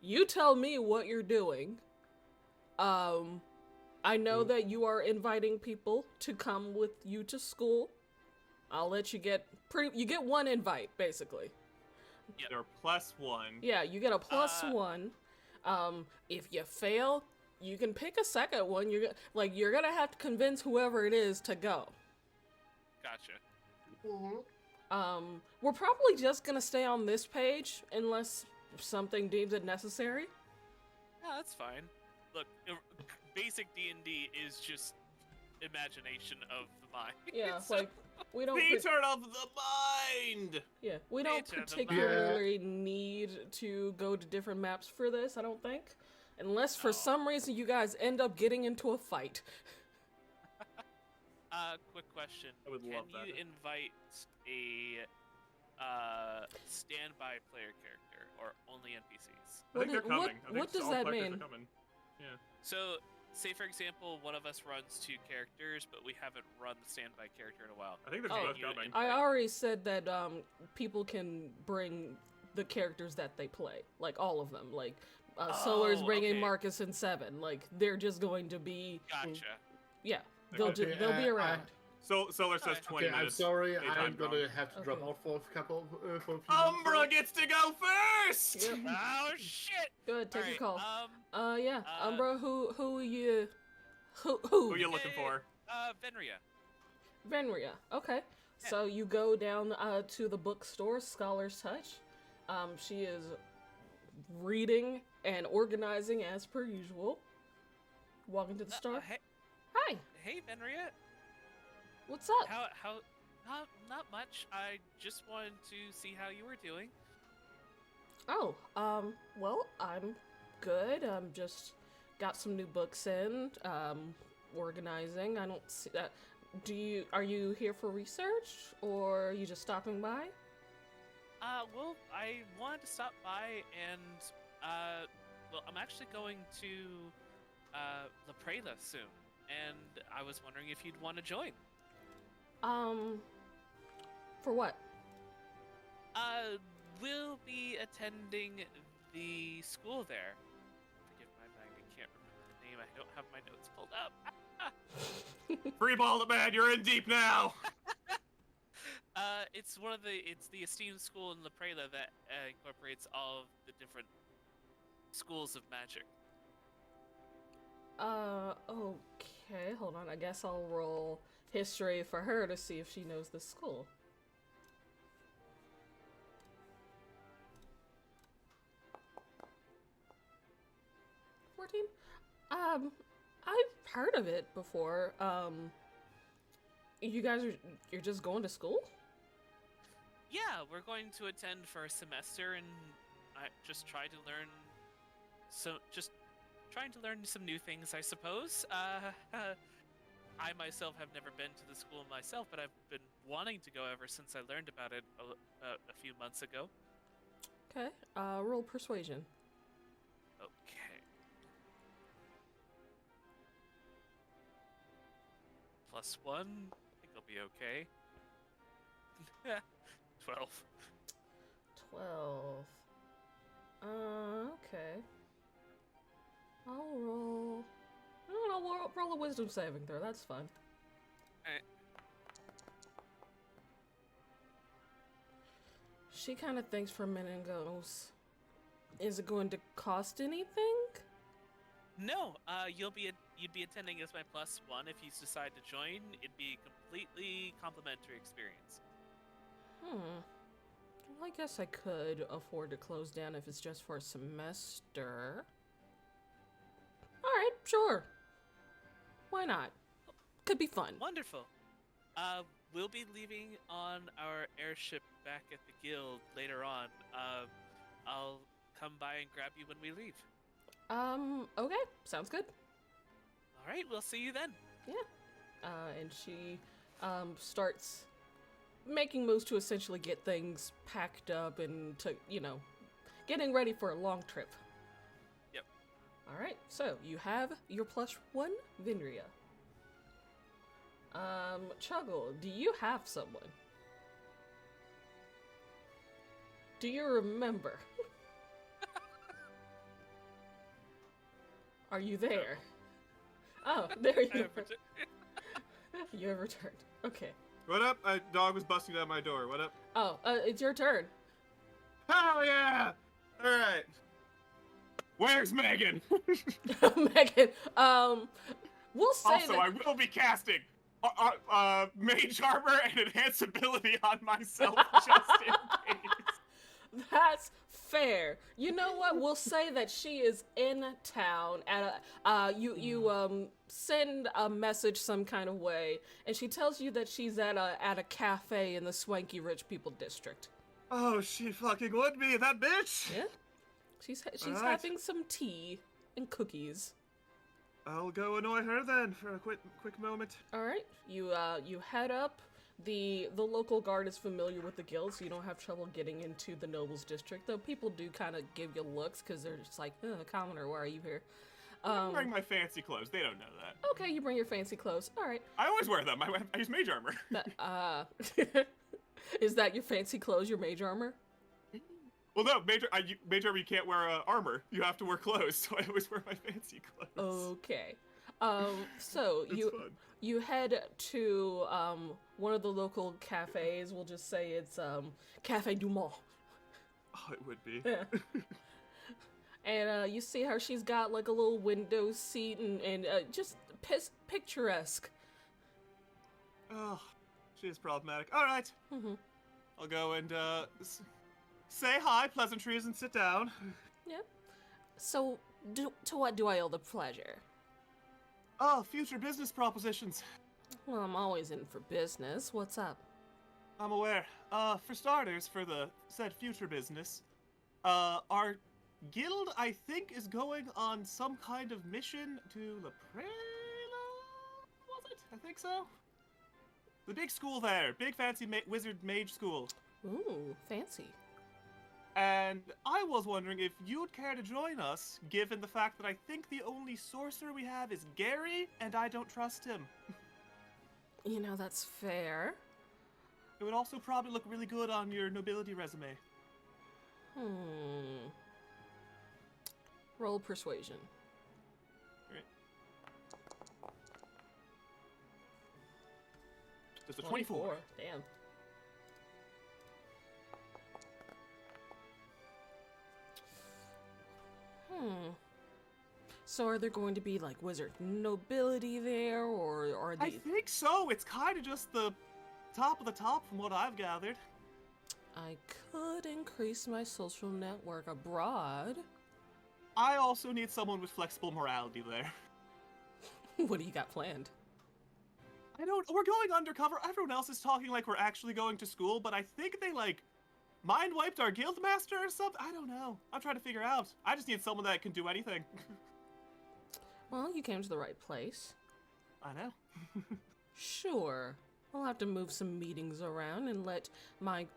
you tell me what you're doing. I know that you are inviting people to come with you to school. I'll let you get you get one invite, basically. Yep. They're +1. Yeah, you get a +1. If you fail, you can pick a second one. You're gonna have to convince whoever it is to go. Gotcha. We're probably just gonna stay on this page unless something deems it necessary. Yeah, that's fine. Look, basic D&D is just imagination of the mind. Yeah, So- like we don't. Theater of the mind! Yeah, we don't Theater of the particularly need to go to different maps for this, I don't think. Unless for some reason you guys end up getting into a fight. Quick question. I would love Can you that. invite a standby player character or only NPCs? I think they're coming. I think what does all that players mean? are coming. Yeah. So, say for example, one of us runs 2 characters, but we haven't run the standby character in a while. I think they're Oh. both coming. I already said that people can bring the characters that they play, like all of them. Like Solar's bringing okay. Marcus and Seven. Like they're just going to be. Gotcha. Yeah, they'll Okay, they'll be around. Solar says 20 Okay, I'm minutes. sorry, Daytime I'm gonna zone. have to drop Okay. out for a couple for a few Umbra minutes. gets to go first! Yep. Oh shit! Go ahead, take Alright, a call. Yeah, Umbra, who you, who? Who you looking for? Venria. Venria. Okay. So you go down to the bookstore, Scholar's Touch. She is reading and organizing as per usual. Walking to the store. Hey, Hi. hey, Venria. What's up? How? Not much. I just wanted to see how you were doing. Oh, well, I'm good. Just got some new books in. Organizing. I don't see that. Are you here for research or are you just stopping by? Well, I wanted to stop by and, well, I'm actually going to, La Prela soon, and I was wondering if you'd want to join. For what? We'll be attending the school there. Forgive my mind, I can't remember the name. I don't have my notes pulled up. Free ball the man, you're in deep now! It's the esteemed school in La Prela that incorporates all of the different schools of magic. Okay, hold on. I guess I'll roll history for her to see if she knows the school. I've heard of it before. You're just going to school? Yeah, we're going to attend for a semester and I just trying to learn some new things, I suppose. I myself have never been to the school myself, but I've been wanting to go ever since I learned about it a few months ago. Okay, roll persuasion. Okay. +1. I think I'll be okay. 12. 12. Okay. I'll roll a wisdom saving throw. That's fun. Alright. She kind of thinks for a minute and goes, "Is it going to cost anything?" No, you'd be attending as my +1 if you decide to join. It'd be a completely complimentary experience. Well, I guess I could afford to close down if it's just for a semester. Alright, sure. Why not? Could be fun. Wonderful. We'll be leaving on our airship back at the guild later on. I'll come by and grab you when we leave. Okay, sounds good. All right, we'll see you then. Yeah. And she, starts making moves to essentially get things packed up and to, getting ready for a long trip. Yep. Alright, so you have your +1, Vinria. Chuggle, do you have someone? Do you remember? Are you there? Oh, there you I are. have returned. You have returned. Okay. What up? A dog was busting down my door. What up? Oh, it's your turn. Hell yeah! Alright. Where's Megan? Megan, we'll say Also, that... I will be casting mage armor and enhance ability on myself just in case. That's fair. You know what? We'll say that she is in town at you send a message some kind of way, and she tells you that she's at a cafe in the swanky rich people district. Oh, she fucking would be, that bitch! Yeah. She's Alright. having some tea and cookies. I'll go annoy her then for a quick moment. All right. You head up. The local guard is familiar with the guild, so you don't have trouble getting into the nobles district. Though people do kind of give you looks because they're just like, commoner, why are you here? I'm wearing my fancy clothes. They don't know that. Okay, you bring your fancy clothes. All right. I always wear them. I use mage armor. Is that your fancy clothes, your mage armor? Well, no, mage armor you can't wear armor. You have to wear clothes, so I always wear my fancy clothes. Okay. So It's fun. you head to one of the local cafes. We'll just say it's Cafe Du Mont. Oh, it would be. Yeah. And you see her. She's got like a little window seat and just picturesque. Oh, she is problematic. All right. Mm-hmm. I'll go and say hi, pleasantries, and sit down. Yeah. So, to what do I owe the pleasure? Oh, future business propositions. Well, I'm always in for business. What's up? I'm aware. For starters, for the said future business, our guild, I think, is going on some kind of mission to La Prela? Was it? I think so. The big school there. Big fancy wizard mage school. Ooh, fancy. And I was wondering if you'd care to join us, given the fact that I think the only sorcerer we have is Gary, and I don't trust him. You know, that's fair. It would also probably look really good on your nobility resume. Roll persuasion. Right. Just a 24. Damn. So are there going to be like wizard nobility there, or are I they... think so. It's kind of just the top of the top from what I've gathered. I could increase my social network abroad. I also need someone with flexible morality there. What do you got planned? We're going undercover. Everyone else is talking like we're actually going to school, but I think they like mind wiped our guild master or something. I don't know. I'm trying to figure out. I just need someone that can do anything. Well, you came to the right place. I know. Sure. I'll have to move some meetings around and let my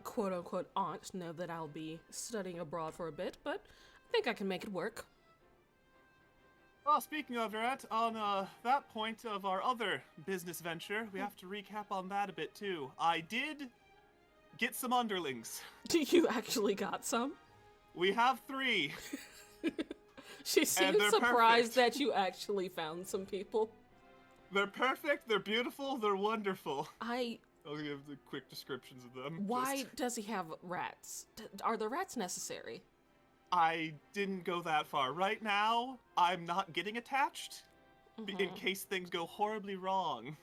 quote-unquote aunt know that I'll be studying abroad for a bit, but I think I can make it work. Well, speaking of that, on that point of our other business venture, we have to recap on that a bit too. I did get some underlings. You actually got some? We have 3. She seems they're surprised perfect. that you actually found some people. They're perfect, they're beautiful, they're wonderful. I'll give the quick descriptions of them. Why does he have rats? Are the rats necessary? I didn't go that far. Right now, I'm not getting attached in case things go horribly wrong.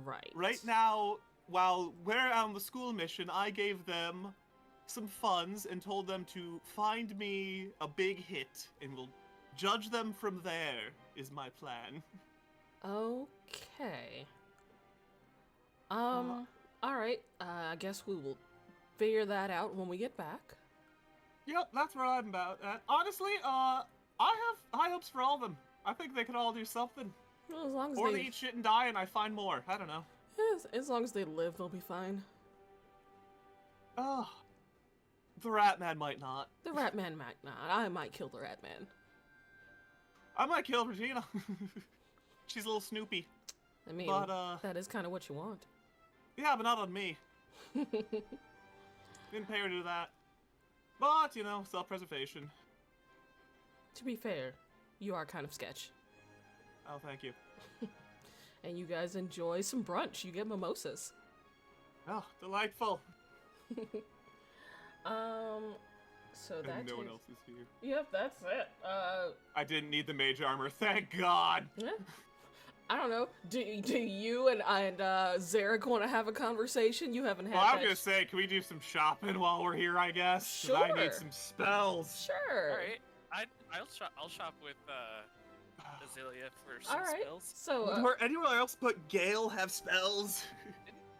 Right. Right now, while we're on the school mission, I gave them some funds and told them to find me a big hit, and we'll judge them from there, is my plan. Okay. Alright, I guess we will figure that out when we get back. Yep, that's where I'm about at. Honestly, I have high hopes for all of them. I think they could all do something. Well, as long as Or they eat shit and die and I find more. I don't know. as long as they live, they'll be fine. Oh, the Rat Man might not. The Rat Man might not. I might kill the Rat Man. I might kill Regina. She's a little snoopy. I mean, But, that is kind of what you want. Yeah, but not on me. Didn't pay her to do that. But, you know, self-preservation. To be fair, You are kind of sketch. Oh, thank you. And you guys enjoy some brunch. You get mimosas. Oh, delightful. So And that no one takes- else is here. Yep, that's it. I didn't need the mage armor, thank God. Yeah. I don't know. Do you and Zarek want to have a conversation? You haven't had. Well, I was that gonna say, can we do some shopping while we're here? I guess. 'Cause I Sure. need some spells. Sure. All right. I'll shop with Azalea for some All right. spells. So Or anyone else but Gale have spells?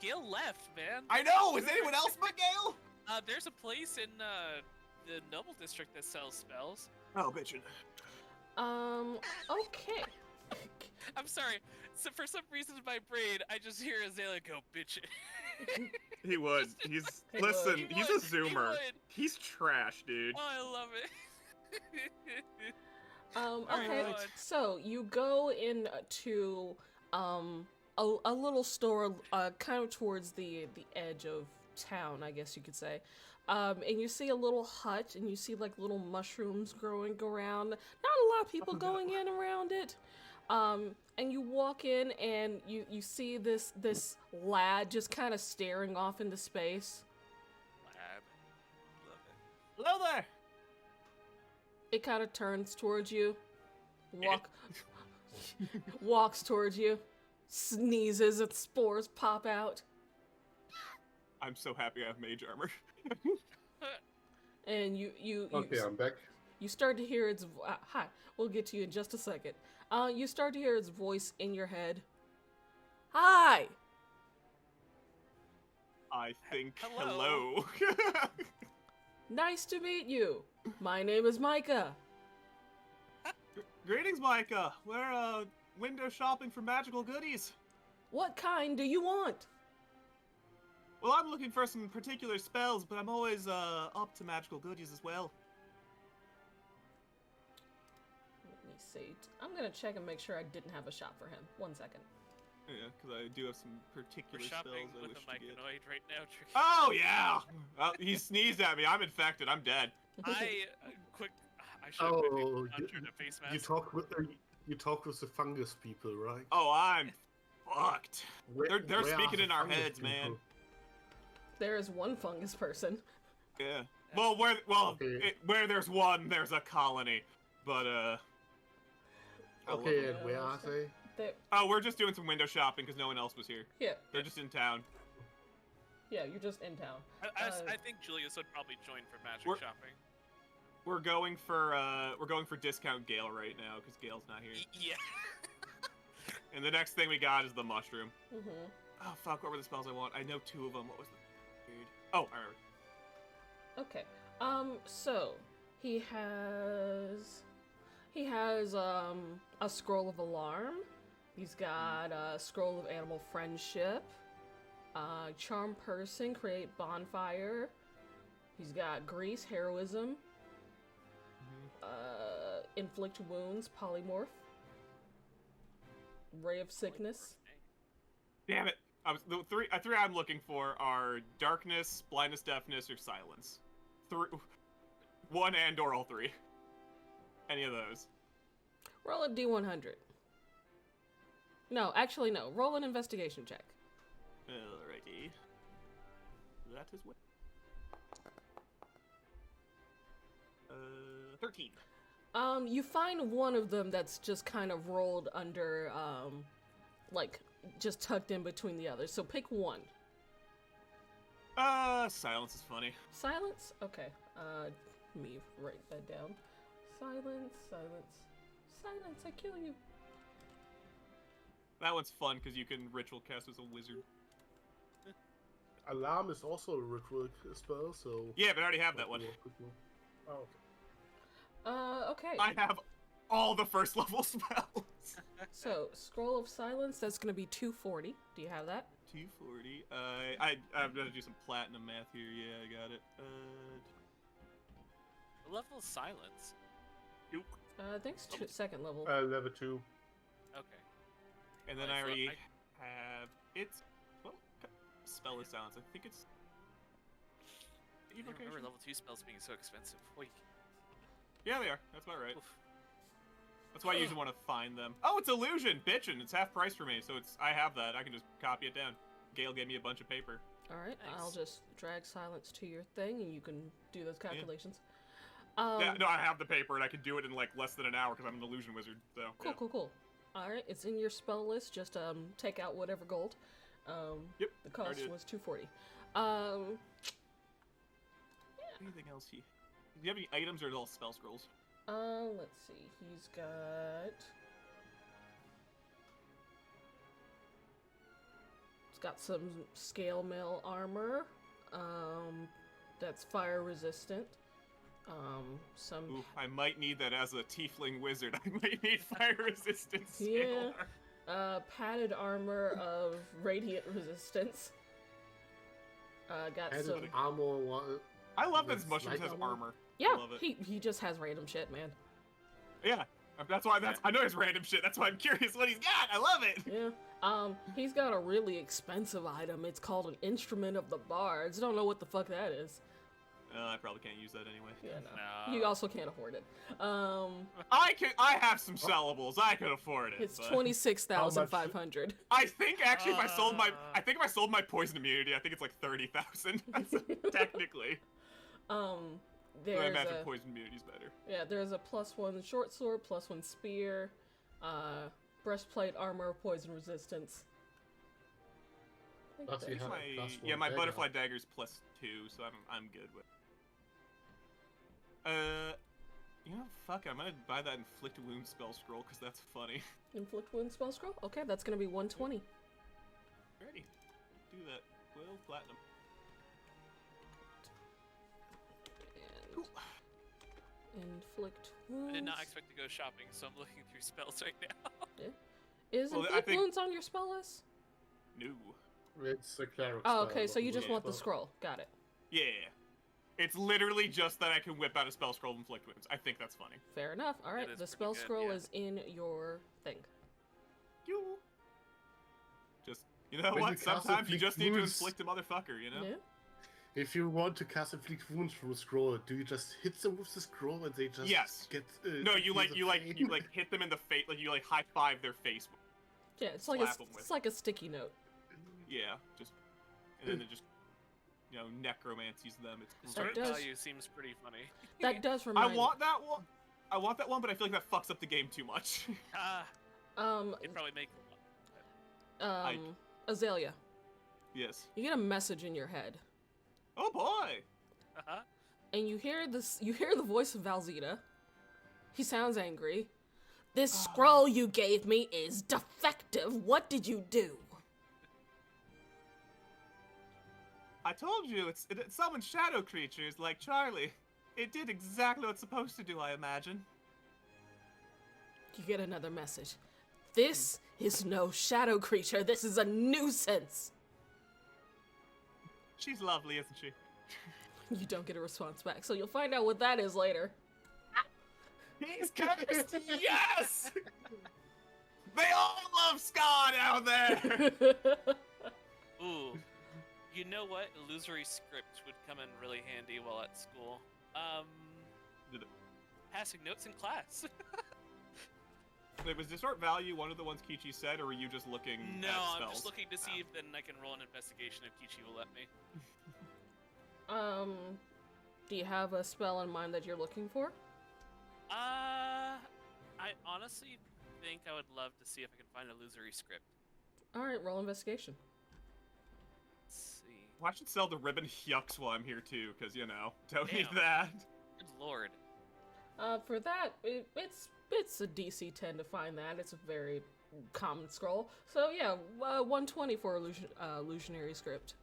Gil left, man. I know. Is anyone else but Gale? There's a place in the Noble District that sells spells. Oh, bitchin'. okay. I'm sorry. So for some reason in my brain, I just hear Azalea go, bitch. He would. He's He listen. would. He's He a would. He zoomer. would. He's trash, dude. Oh, I love it. Okay. Alright. So you go in to a little store kind of towards the edge of town, I guess you could say. And you see a little hut, and you see like little mushrooms growing around. Not a lot of people going in around it. And you walk in, and you see this lad just kind of staring off into space. Lab. Love it. Hello there. It kind of turns towards you, walks towards you, sneezes, and spores pop out. I'm so happy I have mage armor. And you Okay, I'm back. you start to hear its hi. We'll get to you in just a second. You start to hear its voice in your head. Hi. I think Hello. hello. Nice to meet you. My name is Micah. Greetings, Micah. We're window shopping for magical goodies. What kind do you want? Well, I'm looking for some particular spells, but I'm always up to magical goodies as well. Let me see. I'm gonna check and make sure I didn't have a shop for him. 1 second. Yeah, because I do have some We're particular shopping spells I with wish a to get. myconoid right now, Tricky. Oh yeah! He sneezed at me. I'm infected. I'm dead. I should have Oh, conjured a face mask. you talk with the fungus people, right? Oh, I'm fucked. Where- They're where are speaking the in our fungus heads, man. people? There is one fungus person. Yeah. Well, Okay. where there's one, there's a colony. But Okay, Yeah, and where are so- they? Oh, we're just doing some window shopping because no one else was here. Yeah, They're just in town. yeah, you're just in town. I think Julius would probably join for magic We're- shopping. We're going for discount Gale right now because Gale's not here. Yeah. And the next thing we got is the mushroom. Mm-hmm. Oh fuck! What were the spells I want? I know two of them. What was the third? Oh, I remember. Okay. So he has a scroll of alarm. He's got a scroll of animal friendship. Charm person, create bonfire. He's got grease, heroism. Inflict wounds, polymorph. Ray of sickness. Damn it! The three I'm looking for are darkness, blindness, deafness, or silence. One and/or all three. Any of those. Roll a d100. No, actually no. Roll an investigation check. Alrighty. That is what. 13. You find one of them that's just kind of rolled under, like, just tucked in between the others. So pick one. Silence is funny. Silence? Okay. Let me write that down. Silence, silence, silence, I kill you. That one's fun because you can ritual cast as a wizard. Alarm is also a ritual spell, so. Yeah, but I already have that one. Oh, okay. Okay. I have all the first level spells. So, Scroll of Silence, that's gonna be 240. Do you have that? 240. I'm gonna do some platinum math here. Yeah, I got it. The level of silence. Nope. I think it's second level. Level 2. Okay. And then Well, I so already have it's spell of silence. I think it's I don't remember evocation. level 2 spells being so expensive. Wait. Yeah, they are. That's about right. Oof. That's why I usually want to find them. Oh, it's illusion, bitchin'. It's half price for me, so I have that. I can just copy it down. Gail gave me a bunch of paper. All right, Nice. I'll just drag silence to your thing, and you can do those calculations. Yeah, no, I have the paper, and I can do it in like less than an hour because I'm an illusion wizard. So Cool, yeah. cool. All right, it's in your spell list. Just take out whatever gold. Yep. The cost did. was 240. Anything else here? Do you have any items or is it all spell scrolls? Let's see. He's got some scale mail armor. That's fire resistant. Some Ooh, I might need that as a tiefling wizard. I might need fire resistance. Yeah. scale. Padded armor of radiant resistance. Got Added some. armor. I love that With this mushroom light has armor? armor. Yeah, I love it. he just has random shit, man. Yeah, that's why. I know his random shit. That's why I'm curious what he's got. I love it. Yeah. He's got a really expensive item. It's called an instrument of the bards. Don't know what the fuck that is. I probably can't use that anyway. Yeah, no. No. You also can't afford it. I have some sellables. I could afford it. It's but 26,500. I think actually, if I sold my poison immunity, I think it's like 30,000. Technically. So I There's imagine a poison immunity is better. yeah. There's a +1 short sword, +1 spear, breastplate armor, poison resistance. I think Plus you that's- have My +1 butterfly dagger. dagger's +2, so I'm good with. You know, fuck, I'm gonna buy that inflict wound spell scroll because that's funny. Inflict wound spell scroll. Okay, that's gonna be 120. Ready? Do that. Well, platinum. And inflict wounds. I did not expect to go shopping, so I'm looking through spells right now. Is Well, I inflict think- wounds on your spell list? No. It's a cleric. Oh, spell, okay. So not you just wizard want the spell. scroll. Got it. Yeah. It's literally just that I can whip out a spell scroll and inflict wounds. I think that's funny. Fair enough. All right. is The pretty spell good, scroll yeah. is in your thing. You. Just, you know When what? you cast Sometimes you inflict just need to wounds- inflict a motherfucker, you know? Yeah. If you want to cast inflict wounds from a scroll, do you just hit them with the scroll and they just Yes. get? No, you feel the pain? you hit them in the face, like you like high five their face. Yeah. It's like a Slap 'em with. it's like a sticky note. Yeah, just, and then it just, necromancies them. It's That Start does- value seems pretty funny. That does I remind. want that one. But I feel like that fucks up the game too much. It'd probably make. Azalea, Yes. you get a message in your head, Oh boy. Uh-huh. and you hear this. You hear the voice of Valzita. He sounds angry. This scroll you gave me is defective. What did you do? I told you, it summons shadow creatures like Charlie. It did exactly what it's supposed to do, I imagine. You get another message. This is no shadow creature. This is a nuisance. She's lovely, isn't she? You don't get a response back, so you'll find out what that is later. He's cursed! Yes! They all love Ska down there! Ooh. You know what? Illusory script would come in really handy while at school. Did it- Passing notes in class. Wait, was distort value one of the ones Kichi said, or were you just looking No, at I'm spells? just looking to see if then I can roll an investigation if Kichi will let me. Do you have a spell in mind that you're looking for? I honestly think I would love to see if I can find illusory script. All right, roll investigation. Let's see. Well, I should sell the ribbon yucks while I'm here too, because, don't need Damn. that. Good lord. For that, it's a DC 10 to find that. It's a very common scroll. So yeah, 120 for illusionary script.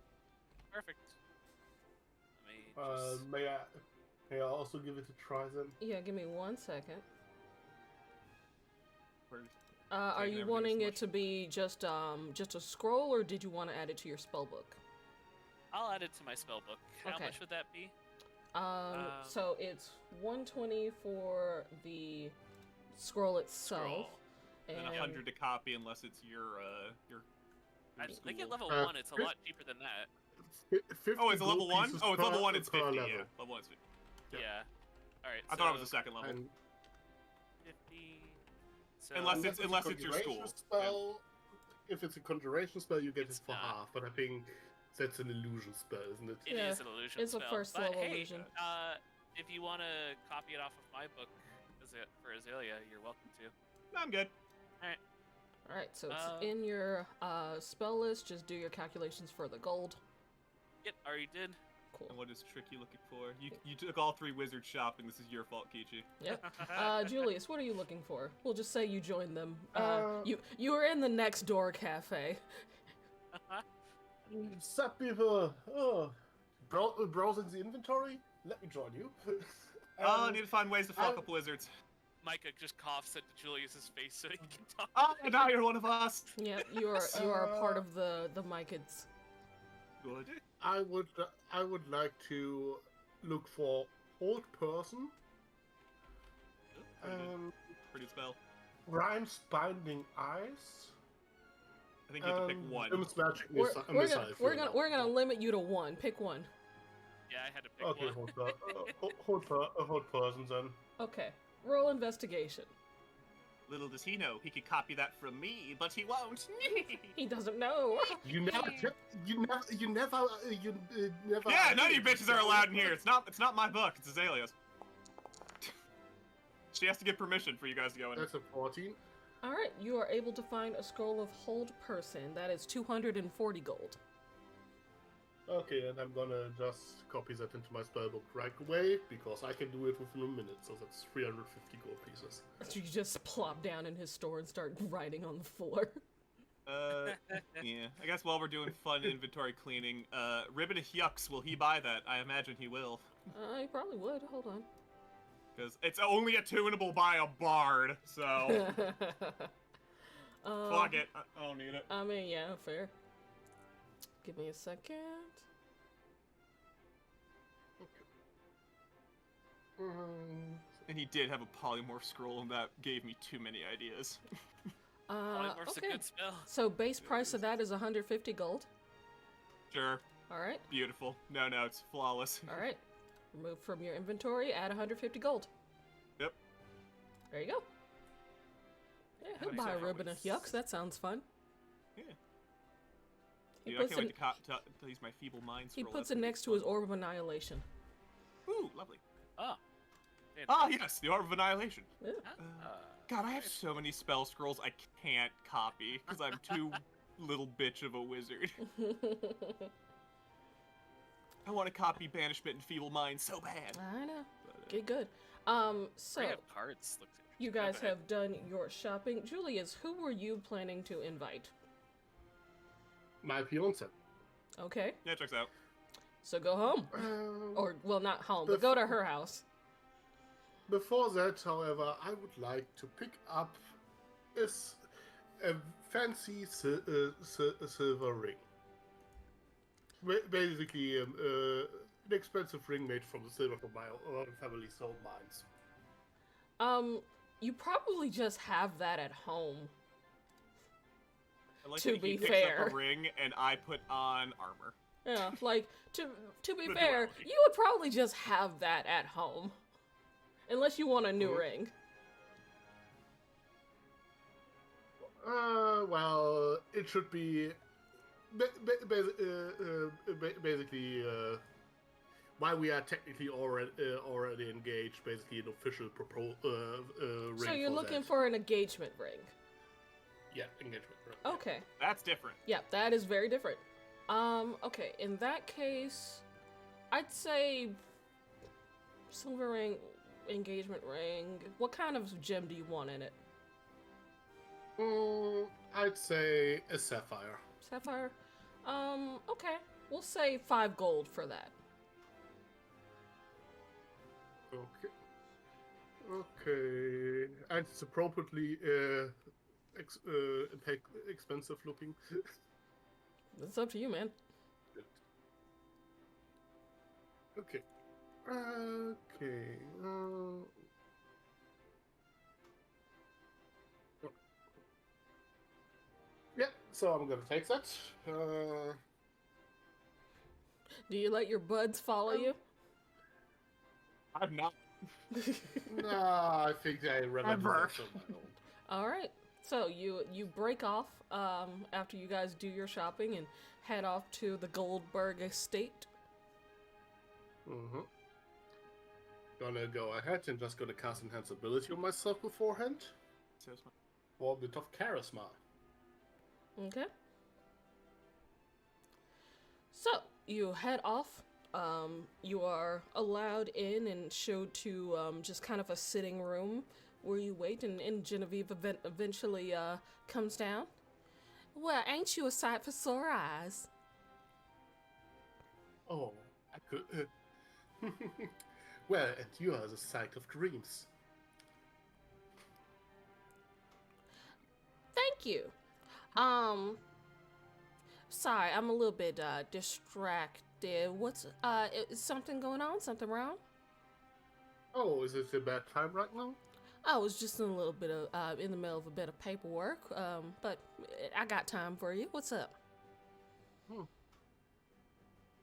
Perfect. Let me just... May I also give it a try then? Yeah, give me 1 second. Where's- Are Taking you everything wanting so it much. to be just a scroll, or did you want to add it to your spell book? I'll add it to my spell book. How Okay. much would that be? So it's 120 for the scroll itself, Scroll. And and 100 to copy unless it's your I think at school. level 1 it's a lot cheaper than that. 50 Oh, it's a level gold 1? pieces Oh, it's level per- 1, it's per 50, level. yeah. Level 1 is 50. Yeah. Yeah. Alright, I thought it was the second level. And 50... So Unless it's your conjuration school. spell. If it's a conjuration spell, you get It's it for not. half. But I think that's an illusion spell, isn't it? it Yeah, is an illusion it's a spell. first but level hey, illusion. If you want to copy it off of my book for Azalea, you're welcome to. I'm good. Alright, so it's Uh, in your spell list. Just do your calculations for the gold. Yep, already did. Cool. And what is Tricky looking for? You took all 3 wizards shopping. This is your fault, Kichi. Yep. Julius, what are you looking for? We'll just say you joined them. Uh, You were in the next door cafe. Sup, people? Oh, browsing the inventory? Let me join you. I need to find ways to fuck up wizards. Micah just coughs into Julius's face so he can talk. Oh, now you're one of us. Yeah, you are a part of the Mykids. Good. I would like to look for old person. Pretty spell. Rhymes binding eyes. I think you have to pick one. Magic We're gonna limit you to one. Pick one. Yeah, I had to pick Okay, one. hold person then. Okay. Roll investigation. Little does he know, he could copy that from me, but he won't. He doesn't know. You never. Yeah, none of you bitches are allowed in here. It's not my book. It's Azalea's. She has to get permission for you guys to go in. That's a 14. All right, you are able to find a scroll of hold person. That is 240 gold. Okay, and I'm gonna just copy that into my spellbook right away, because I can do it within a minute, so that's 350 gold pieces. So you just plop down in his store and start writing on the floor. Yeah. I guess while we're doing fun inventory cleaning, Ribbon of Yucks, will he buy that? I imagine he will. He probably would. Hold on. Because it's only attunable by a bard, so... Fuck it. I don't need it. I mean, yeah, fair. Give me a second. And he did have a polymorph scroll, and that gave me too many ideas. Polymorph's okay. a good spell. So base price of that is 150 gold. Sure. All right. Beautiful. No, it's flawless. All right. Remove from your inventory. Add 150 gold. Yep. There you go. Yeah, he'll buy a ribbon of yucks. That sounds fun. Yeah. He Dude, I puts can't it. wait to use my feeble mind He scroll. puts That's it gonna be next to his fun. orb of annihilation. Ooh, lovely. Oh. Ah, yes, the Orb of Annihilation. Yeah. God, I have so many spell scrolls I can't copy, because I'm too little bitch of a wizard. I want to copy Banishment and Feeble Mind so bad. I know. But, Get good. So Ring of Cards looks you guys have done your shopping. Julius, who were you planning to invite? My fiance. Okay. Yeah, checks out. So go home. Or, well, not home, but go to her house. Before that, however, I would like to pick up a fancy silver ring. Basically, an expensive ring made from the silver from my own family's own mines. You probably just have that at home. I like To that he be picks fair. up a ring and I put on armor. Yeah, like, to be The fair, duality. you would probably just have that at home. Unless you want a new ring. Well, it should be basically while we are technically already engaged, basically an official ring. So you're for looking that. for an engagement ring. Yeah, engagement ring. Okay. That's different. Yeah, that is very different. Okay, in that case, I'd say silver ring, engagement ring. What kind of gem do you want in it? I'd say a sapphire. Sapphire? Okay. We'll say 5 gold for that. Okay. Okay. And it's appropriately expensive looking. It's up to you, man. Okay. Okay. Yeah, so I'm gonna take that. Do you let your buds follow you? I'm not. Nah, I think I rather do Ever. that on my own. All right. So you break off after you guys do your shopping and head off to the Goldberg estate. Mm-hmm. Gonna go ahead and just gonna cast Enhance Ability on myself beforehand. For a bit of charisma. Okay. So you head off. You are allowed in and showed to just kind of a sitting room where you wait, and Genevieve eventually comes down. Well, ain't you a sight for sore eyes? Oh, I could. Well, and you are the sight of dreams. Thank you. Sorry, I'm a little bit distracted. What's is something going on? Something wrong? Oh, is it a bad time right now? I was just in a little bit of in the middle of a bit of paperwork. But I got time for you. What's up?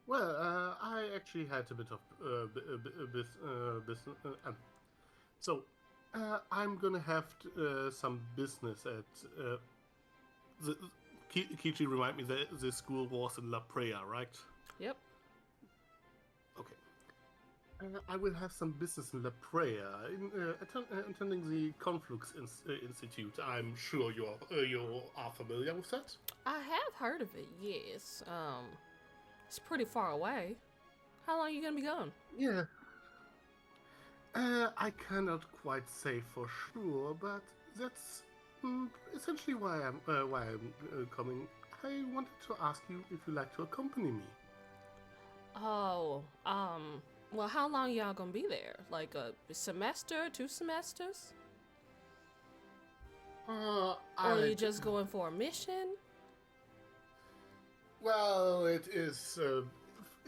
Well, I actually had a bit of business. So, I'm gonna have some business at the. Kichi, remind me that the school was in La Prea, right? Yep. Okay. I will have some business in La Prea, attending the Conflux Institute. I'm sure you are familiar with that. I have heard of it. Yes. It's pretty far away. How long are you gonna be gone? Yeah. I cannot quite say for sure, but that's essentially why I'm coming. I wanted to ask you if you'd like to accompany me. Oh, well, how long y'all gonna be there? Like a semester, 2 semesters? Or are you just going for a mission? Well, it is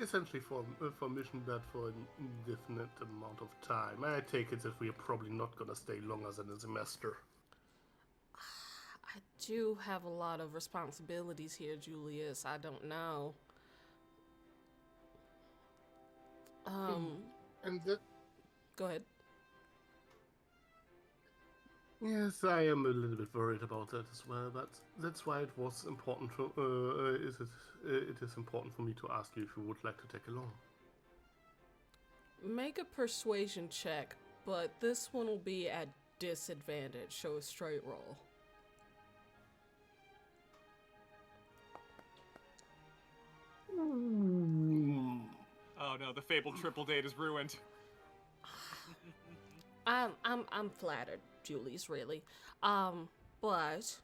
essentially for mission, but for an indefinite amount of time. I take it that we are probably not gonna stay longer than a semester. I do have a lot of responsibilities here, Julius. I don't know. And that. Go ahead. Yes, I am a little bit worried about that as well, but that's why it was important to. It is important for me to ask you if you would like to take along. Make a persuasion check, but this one will be at disadvantage. Show a straight roll. Oh no, the fabled triple date is ruined. I'm flattered, Julius, really. But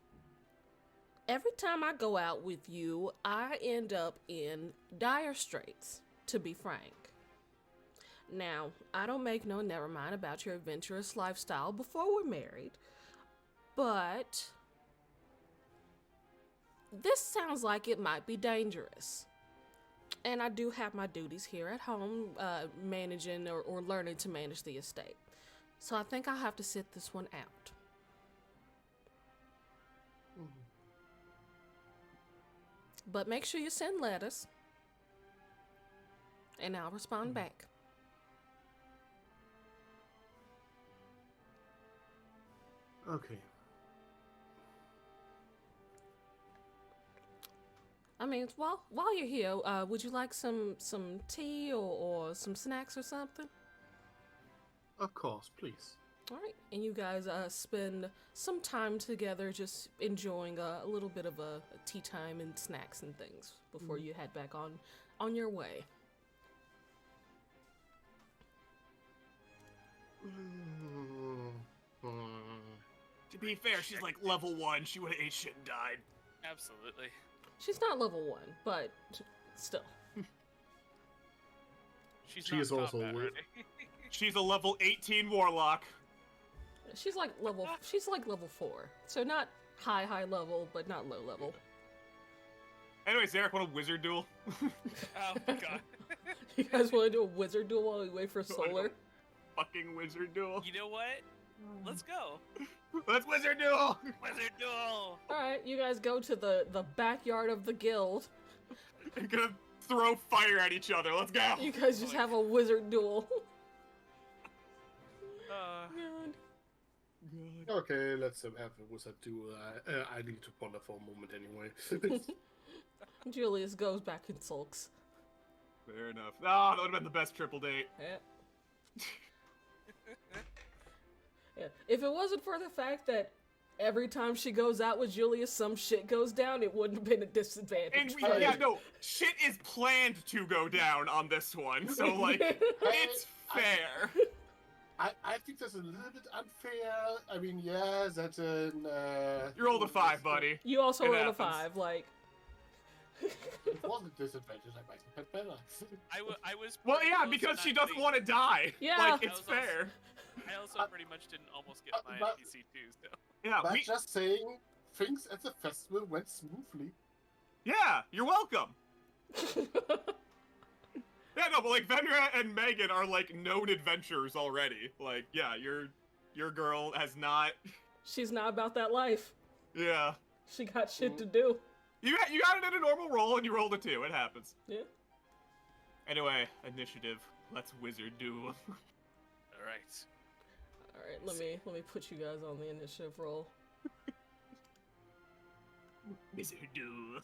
every time I go out with you, I end up in dire straits, to be frank. Now, I don't make no never mind about your adventurous lifestyle before we're married, but this sounds like it might be dangerous. And I do have my duties here at home, managing or learning to manage the estate. So I think I'll have to sit this one out. But make sure you send letters, and I'll respond back. Okay. I mean, while you're here, would you like some tea or some snacks or something? Of course, please. All right, and you guys spend some time together, just enjoying a little bit of a tea time and snacks and things before you head back on your way. To be fair, she's like level 1. She would have ate shit and died. Absolutely. She's not level 1, but still. She is also ready. She's a level 18 warlock. She's like level 4. So not high level, but not low level. Anyway, Zarek, want a wizard duel? Oh my god. You guys want to do a wizard duel while we wait for Solar? Fucking wizard duel. You know what? Let's go. Let's wizard duel! Wizard duel! Alright, you guys go to the backyard of the guild. I'm gonna throw fire at each other. Let's go! You guys just have a wizard duel. Uh, God. Okay, let's have a wizard do. I need to ponder for a moment anyway. Julius goes back and sulks. Fair enough. Ah, that would have been the best triple date. Yeah. Yeah. If it wasn't for the fact that every time she goes out with Julius, some shit goes down, it wouldn't have been a disadvantage. And yeah, no, shit is planned to go down on this one, so like, it's fair. I think that's a little bit unfair. I mean, yeah, that's an. You rolled a 5, buddy. You also It rolled a happens. 5, like. It wasn't a disadvantage. I might have had better. I was. Well, pretty yeah, close because to she not doesn't getting- want to die. Yeah. Like, it's That was also- fair. I also pretty much didn't almost get my but- NPC too. So. Yeah, But we, just saying, things at the festival went smoothly. yeah, you're welcome. Yeah, no, but like Venra and Megan are like known adventurers already. Like, yeah, your girl has not. She's not about that life. Yeah, She got shit to do. you got it in a normal roll and you rolled a 2. It happens. Yeah. Anyway, initiative. Let's wizard duel. All right. All right, let me put you guys on the initiative roll. Wizard duel.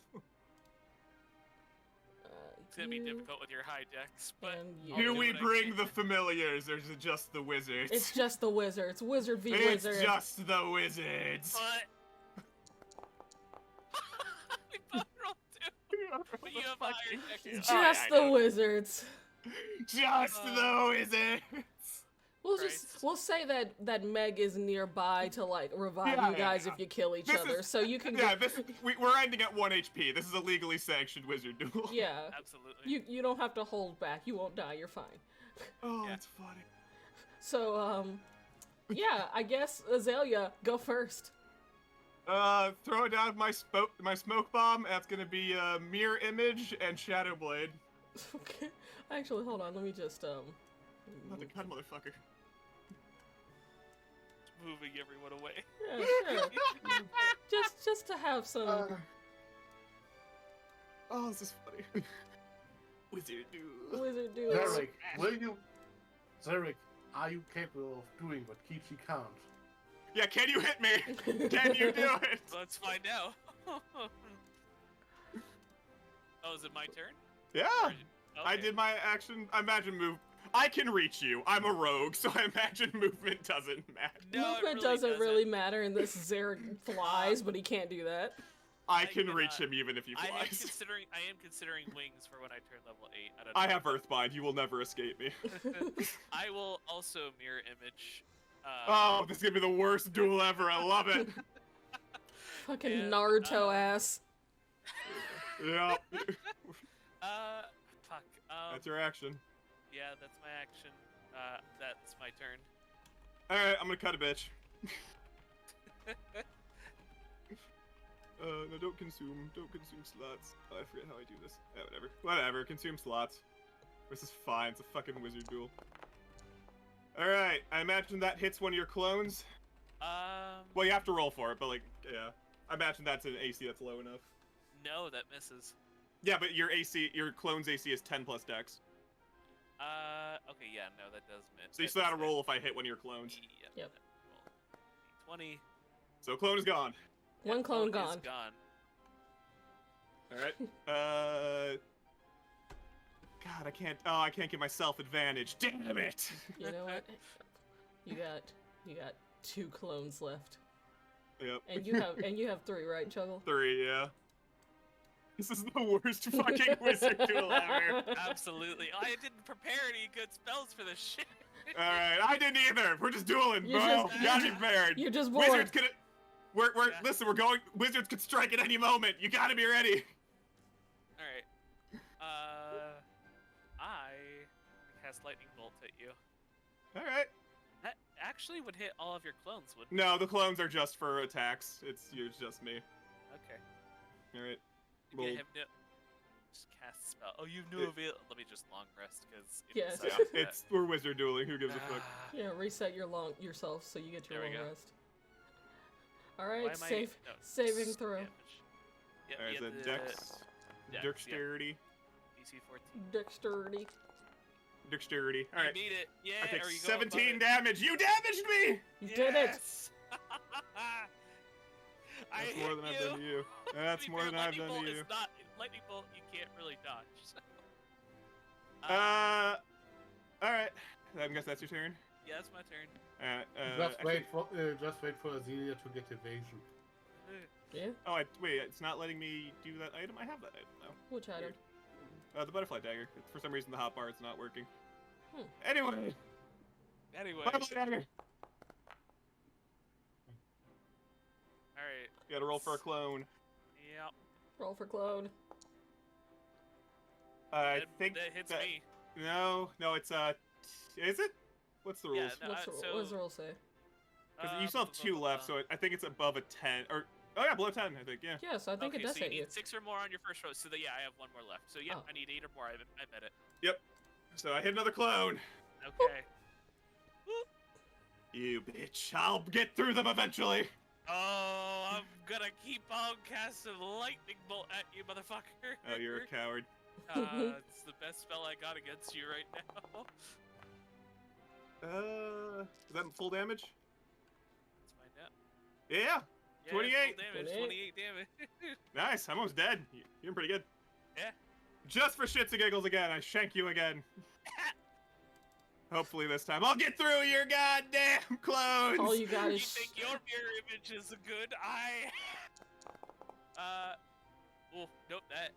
It's gonna be You difficult with your high decks, but and you. I'll Do do we what I bring can. the familiars, or is it just the wizards? It's just the wizards. Wizard v It's wizard. just the wizards. But we both rolled 2. But you have a higher deck. Just Alright, I the know. wizards. Just the wizards. Christ. We'll say that Meg is nearby to like revive Yeah, you guys yeah. if you kill each This other, is- so you can Yeah, get, we're ending at 1 HP. This is a legally sanctioned wizard duel. yeah. Absolutely. You don't have to hold back. You won't die. You're fine. Oh, Yeah. that's funny. So yeah, I guess Azalea, go first. Throw down my smoke bomb. That's gonna be mirror image and shadow blade. Okay. Actually, hold on. Let me just Not the gun, motherfucker. Moving everyone away. Yeah, sure. just to have some. Oh, this is funny. Wizard duel. Wizard duels. Zarek, Zarek, are you capable of doing what Kichi can't? Yeah, can you hit me? Can you do it? Let's find out. Oh, is it my turn? Yeah. Or- I okay. did my action. I imagine move. I can reach you. I'm a rogue, so I imagine movement doesn't matter. No, it Movement really doesn't really matter in this. Zarek flies, but he can't do that. I I can cannot- reach him even if he I am flies. considering wings for when I turn level 8. I don't I know. have Earthbind. You will never escape me. I will also mirror image. Oh, this is gonna be the worst duel ever. I love it. Fucking And, Naruto ass. Yeah. Fuck. That's your action. Yeah, that's my action. That's my turn. All right, I'm gonna cut a bitch. No, don't consume slots. Oh, I forget how I do this. Yeah, whatever. Consume slots. This is fine. It's a fucking wizard duel. All right, I imagine that hits one of your clones. Well, you have to roll for it, but like, yeah, I imagine that's an AC that's low enough. No, that misses. Yeah, but your clone's AC is 10 plus Dex, Okay, yeah, no, that does miss. so you still gotta roll if I hit one of your clones. Yep. 20. So clone is gone. One clone Is gone. gone. All right. God, I can't. Oh, I can't give myself advantage. Damn it! You know what? You got 2 clones left, Yep. and you have 3, right, Chuggle? 3, yeah. This is the worst fucking wizard duel ever. Absolutely. I didn't prepare any good spells for this shit. All right, I didn't either. We're just dueling, You bro. just- You gotta be prepared. You're just bored. Wizards could. We're Yeah. listen. We're going. Wizards could strike at any moment. You gotta be ready. All right. I cast lightning bolt at you. All right. That actually would hit all of your clones, wouldn't No, the clones are just for attacks. It's just me. it? Okay. All right. Maybe I Roll. have no. Just cast spell. Oh, you knew Yeah. of it. Let me just long rest because. Yeah. Yeah, we're wizard dueling. Who gives a fuck? Yeah, reset yourself so you get your There we long go. rest. All right, Why am I- no, saving throw. damage. Yep, All right, you so have the Dex, Dex, dexterity, DC 14. Dexterity. dexterity. All You right. beat it. Yeah. I take or you go 17 above damage. You damaged me. You did it. Yes! That's hit more than I've done to you. That's To be more fair, than I've lightning done bolt to you. is not lightning bolt. You can't really dodge. So. All right. I guess that's your turn. Yeah, it's my turn. Just wait for Azealia to get evasion. Yeah. Oh, wait. It's not letting me do that item. I have that item now. Which item? The butterfly dagger. For some reason, the hotbar is not working. Hmm. Anyway. Anyway. Butterfly dagger. All right. You gotta roll for a clone. Yep. Roll for clone. I think that hits that, me. No, it's is it? What's the rules? Yeah, no, What does the rule say? Because you still have 2 left, so I think it's above a 10. Or oh yeah, below 10. I think Yes, I think okay, it does so you hit need you. 6 or more on your first roll. So yeah, I have 1 more left. So yeah, Oh. I need 8 or more. I bet it. Yep. So I hit another clone. Okay. You bitch! I'll get through them eventually. Oh, I'm gonna keep on casting lightning bolt at you, motherfucker. Oh, you're a coward. It's the best spell I got against you right now. Is that full damage? Let's find out. Yeah. Yeah, 28. full damage. 28 damage. Nice. I'm almost dead. You're doing pretty good. Yeah. Just for shits and giggles again, I shank you again. Hopefully this time I'll get through your goddamn clones. All you got You is. think your mirror image is good? Nope, that.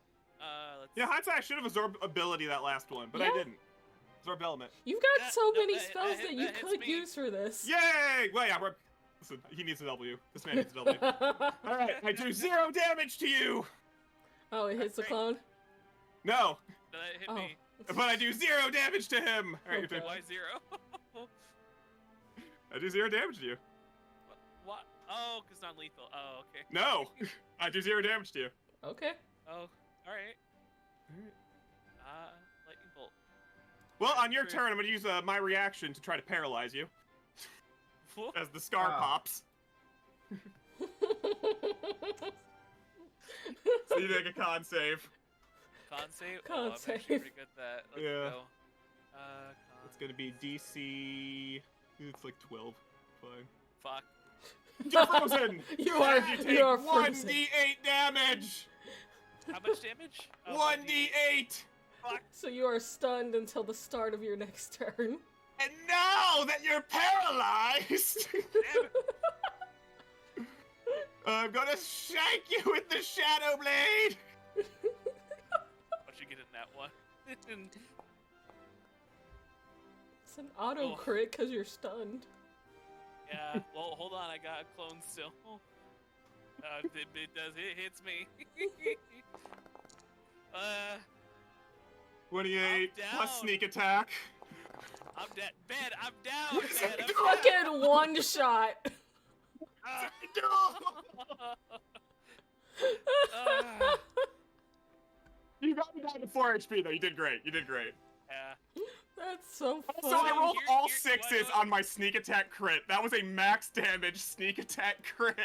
Let's... Yeah, hindsight, I should have absorbed ability that last one, but I Yeah. didn't. Absorb element. You've got That- so no, many that- spells that that you hits could me. use for this. Yay! Well, yeah, listen, he needs a W. This man needs a W. Alright, I do 0 damage to you! Oh, it hits the Great. clone? No, No, that hit Oh. me. but I do 0 damage to him! Alright, Okay. Why 0? I do 0 damage to you. What? Oh, because non-lethal. Oh, okay. No! I do 0 damage to you. Okay. Oh, alright. Lightning bolt. Well, on your Great. turn, I'm gonna use my reaction to try to paralyze you Whoop. as the scar Ah. pops. So you make a con save. Con save? Con oh, I'm actually save. pretty good at that. Let's Yeah. go. It's gonna be DC. It's like 12. Fine. Fuck. You're frozen! You are. And you take You are frozen. 1d8 damage! How much damage? Oh, 1d8! Fuck. So you are stunned until the start of your next turn. And now that you're paralyzed, Damn it. I'm gonna shank you with the Shadow Blade! Once you get in that one. It's an auto Oh. crit because you're stunned. Yeah, well, hold on, I got a clone still. It hits me. 28 I'm plus down. sneak attack. I'm dead. Ben, I'm down. Ben, I'm Fucking one shot. Ah. You got me down to 4 HP though. You did great. You did great. Yeah. That's so So I funny. rolled all You're- 6s on my sneak attack crit. That was a max damage sneak attack crit.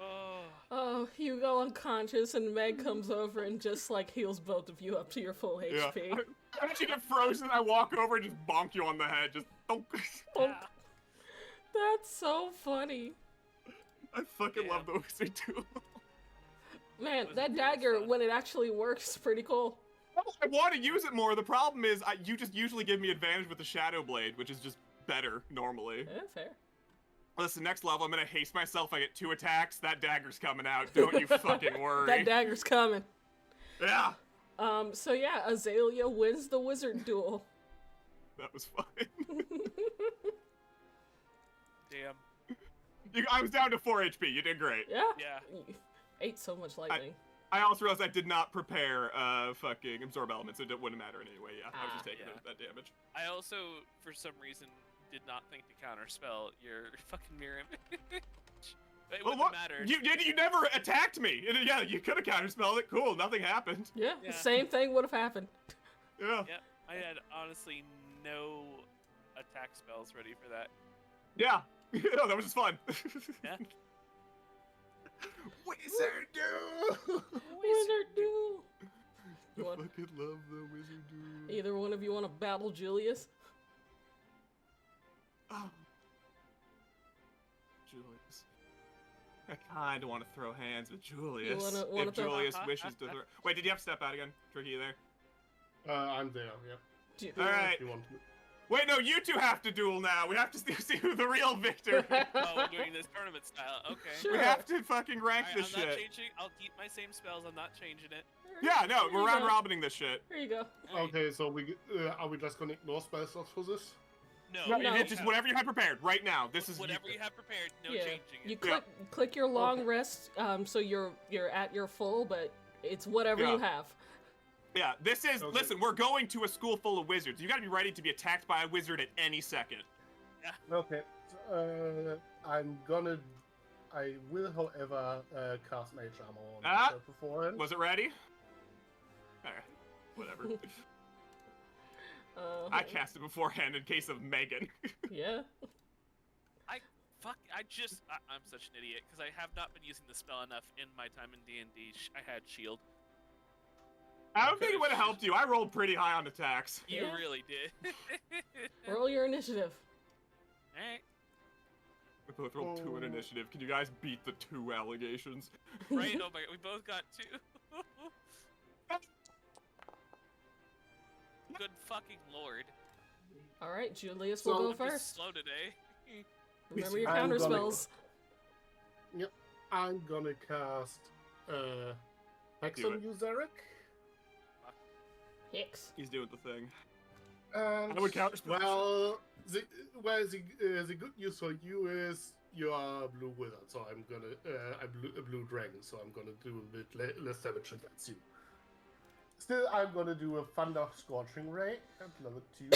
Oh. Oh, you go unconscious and Meg comes over and just like heals both of you up to your full Yeah. HP. As you get frozen, I walk over and just bonk you on the head. Just bonk. Bonk. That's so funny. I fucking Yeah. love the Wizard Duel. Man, Was that really dagger, fun. when it actually works, is pretty cool. I want to use it more. The problem is, you just usually give me advantage with the Shadow Blade, which is just better normally. Yeah, fair. Listen, next level, I'm gonna haste myself. I get 2 attacks. That dagger's coming out. Don't you fucking worry. That dagger's coming. Yeah, So yeah, Azalea wins the wizard duel. that was fun. Damn. I was down to 4 HP. You did great. Yeah? Yeah. You ate so much lightning. I also realized I did not prepare fucking absorb elements, so it wouldn't matter anyway. Yeah, I was just taking Yeah. that damage. I also, for some reason, did not think to counterspell your fucking mirror image. It Well, wouldn't what? have mattered. You never attacked me. Yeah, you could have counterspelled it. Cool, nothing happened. Yeah, Yeah. the same thing would have happened. Yeah. Yep, I had honestly no attack spells ready for that. Yeah. No, that was just fun. Yeah. Wizard Duel! Wizard duel. I You want- fucking love the Wizard Duel. Either one of you want to battle Julius? Oh. Julius. I kind of want to throw hands with Julius. wanna if throw- Julius wishes to throw... Wait, did you have to step out again? Tricky, you there? I'm there. Yeah. Do- All right. If you want to. Wait, no, you two have to duel now. We have to see who the real victor is. Oh, we're doing this tournament style. Okay. Sure. We have to fucking rank Alright, this I'm not shit. changing. I'll keep my same spells. I'm not changing it. Yeah, no, There we're you round go. robining this shit. There you go. Alright. Okay, so are we just gonna ignore spell slots for this? No, No. it's just whatever you had prepared right now. This is whatever you have prepared. No Yeah. changing it. You Yeah. click your long rest, so you're at your full, but it's whatever Yeah. you have. Yeah, this is. Okay. Listen, we're going to a school full of wizards. You got to be ready to be attacked by a wizard at any second. Okay. I will, however, cast Mage Armor on myself beforehand. Was it ready? Alright, whatever. I cast it beforehand in case of Megan. Yeah. I'm such an idiot because I have not been using the spell enough in my time in D&D. I had shield. I don't think it would have helped you. I rolled pretty high on attacks. You Yeah. really did. Roll your initiative. Alright. We both rolled 2 in initiative. Can you guys beat the 2 allegations? Right? Oh my god, we both got 2. Good fucking lord. All right, Julius will So- go I'm just first. slow today. Remember your I'm counter gonna- spells. Yep. I'm gonna cast Hex Do on it. you, Zarek. Hicks. He's doing the thing. And I would counterspell. well, the good news for you is you are a blue wizard, so I'm gonna a blue dragon, so I'm gonna do a bit less damage against you. Still, I'm gonna do a Thunder Scorching Ray at level 2.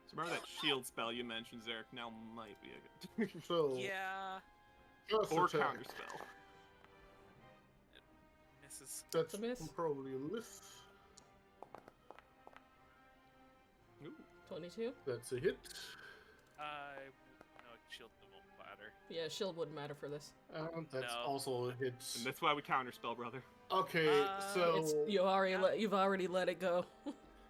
So remember that shield spell you mentioned, Zarek? Now might be a good. So Yeah. first Or attack, counterspell. Misses. that's a miss. probably a miss. Ooh. 22. That's a hit. No, shield won't matter. Yeah, shield wouldn't matter for this. And that's No. also a hit. And that's why we counterspell, brother. Okay, so It's you've already let it go.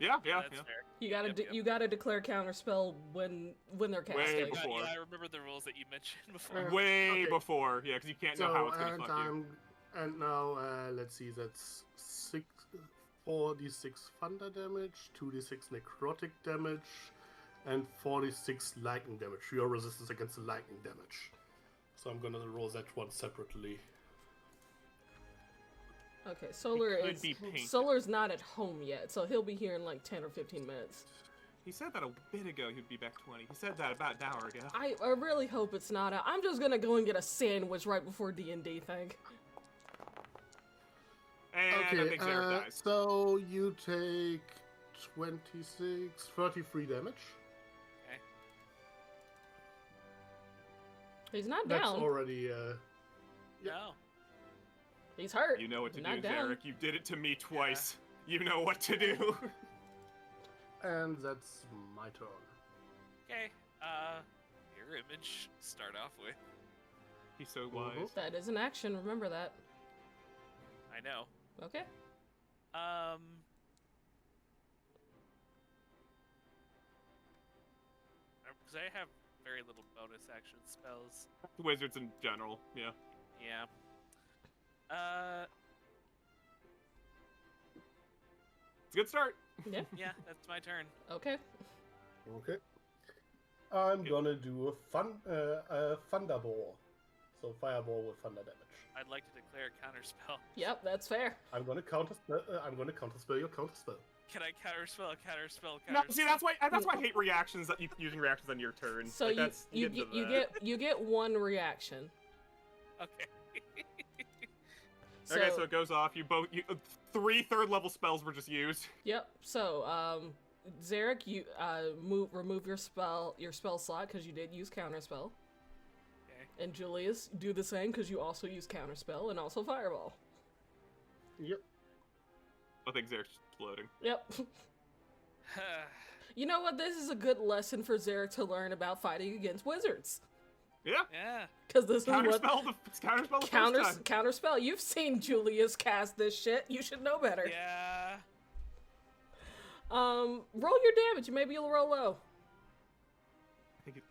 Yeah, yeah, That's yeah. fair. You gotta Yep, yep. you gotta declare counterspell when they're Way casting. before. Yeah, I remember the rules that you mentioned before. Way Okay. before. Yeah, because you can't know how it's gonna and fuck you. and now let's see, that's 4d6 thunder damage, 2d6 necrotic damage, and 4d6 lightning damage. Your resistance against the lightning damage. So I'm gonna roll that one separately. Okay, Solar could is be painted. Solar's not at home yet, so he'll be here in like 10 or 15 minutes. He said that a bit ago he'd be back 20. He said that about an hour ago. I really hope it's not. I'm just gonna go and get a sandwich right before D&D thing. And I Okay, think Zarek dies. so you take 33 damage. He's not That's down. already No. He's hurt. You know what to not do, down. Zarek. You did it to me twice. You know what to do. and that's my turn. Okay. Your image start off with. He's so wise. That is an action. Remember that. I know. Okay. Because I have very little bonus action spells. Wizards in general, yeah. Yeah. It's a good start. Yeah. Yeah, that's my turn. Okay. Okay. I'm gonna do a thunderball. So fireball with thunder damage. I'd like to declare a counterspell. Yep, that's fair. I'm gonna counterspell your counterspell. Can I counterspell a counterspell? No, see, that's why I hate reactions that you using reactions on your turn. So Like, you that's, you get into get, you that. get you get one reaction. Okay. Okay, so it goes off. You both 3 third-level spells were just used. Yep. So Zarek, you remove your spell slot because you did use counterspell. Okay. And Julius, do the same because you also use counterspell and also fireball. Yep. I think Zarek's exploding. Yep. You know what? This is a good lesson for Zarek to learn about fighting against wizards. Yeah. Yeah. Because this is what Counterspell the first time. counterspell. You've seen Julius cast this shit. You should know better. Yeah. Roll your damage. Maybe you'll roll low. think it.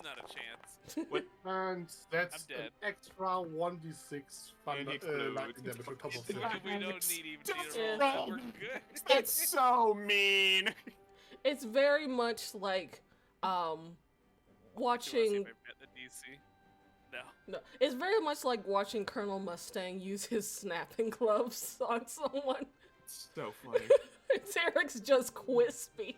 Not a chance. And that's I'm dead. an extra 1d6 And lightning explodes. damage on top of Yeah. that. We don't need even Just to roll. roll. We're good. That's so mean. It's very much like Do you wanna see watching. if I met the DC? No. No, it's very much like watching Colonel Mustang use his snapping gloves on someone. So funny. Derek's just crispy.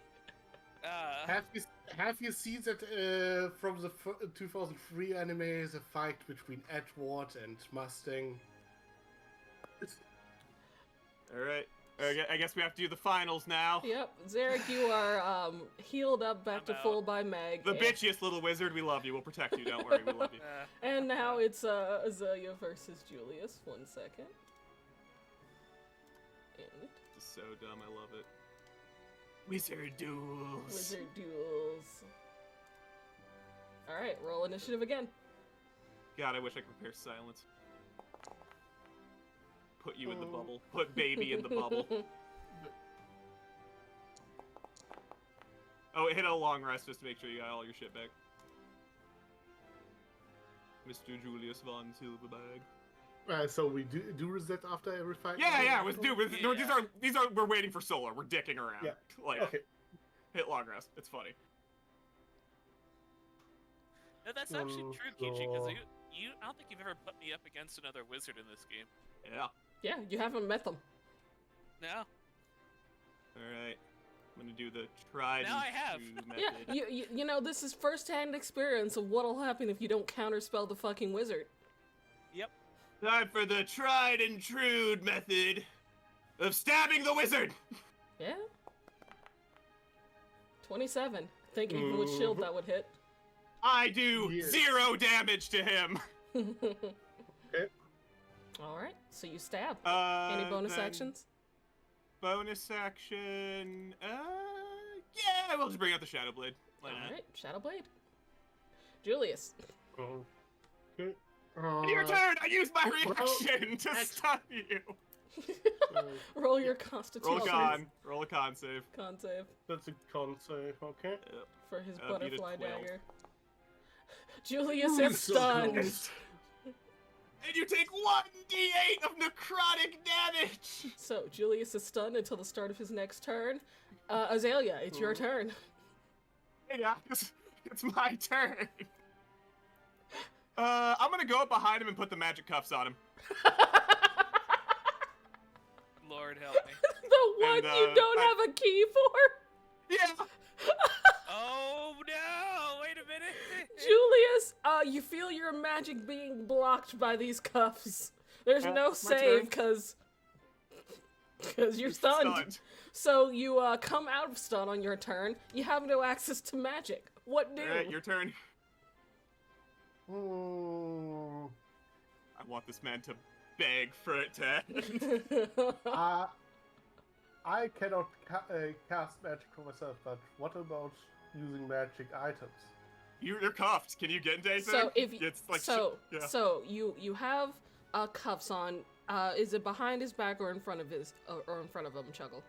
Have you seen that from the 2003 anime, the fight between Edward and Mustang? All right. I guess we have to do the finals now. Yep, Zarek, you are healed up back I'm to out. full by Meg. The and, bitchiest little wizard. We love you. We'll protect you. Don't worry. We love you. and now it's Azalea versus Julius. 1 second. And This is so dumb. I love it. Wizard duels. Wizard Duels. Alright, roll initiative again. God, I wish I could prepare silence. Put you in the bubble. Put baby in the bubble. Oh, hit a long rest just to make sure you got all your shit back. Mr. Julius von Silverberg. So we do that after every fight? Yeah, let's do it. Yeah. These are. We're waiting for Solar. We're dicking around. Yeah. Like, Okay. hit long rest. It's funny. No, that's actually true, Kichi, because So- I don't think you've ever put me up against another wizard in this game. Yeah. Yeah, you haven't met them. No. All right. I'm gonna do the tried Now and I have. true Yeah, method. you know, this is first-hand experience of what'll happen if you don't counterspell the fucking wizard. Yep. Time for the tried and true method of stabbing the wizard. Yeah. 27. Think even with shield that would hit. I do Yeah. 0 damage to him. Okay. Alright, so you stab. Uh, Any bonus then actions? Bonus action. Yeah, we'll just bring out the Shadow Blade. Why not? Alright, Shadow Blade. Julius. Okay. Your turn. I used my reaction to stun you. Roll your constitution. Roll a con save. Con save That's a con save, okay. for his Beat a butterfly 12. dagger. Julius Ooh, is so stunned. close. And you take 1d8 of necrotic damage. So, Julius is stunned until the start of his next turn. Azalea, it's your turn. Hey guys, it's my turn. I'm gonna go up behind him and put the magic cuffs on him. Lord help me. The one And, you don't have a key for? Yeah. Oh no! Wait a minute. Julius, you feel your magic being blocked by these cuffs. There's no my save, turn. because you're stunned. So you come out of stun on your turn. You have no access to magic. What do? Alright, your turn. Hmm. I want this man to beg for it to end. I cannot cast magic for myself, but what about using magic items? You're cuffed. Can you get into anything? So if you, It's like yeah. so you have cuffs on. Is it behind his back or in front of his or in front of him, Chuggle?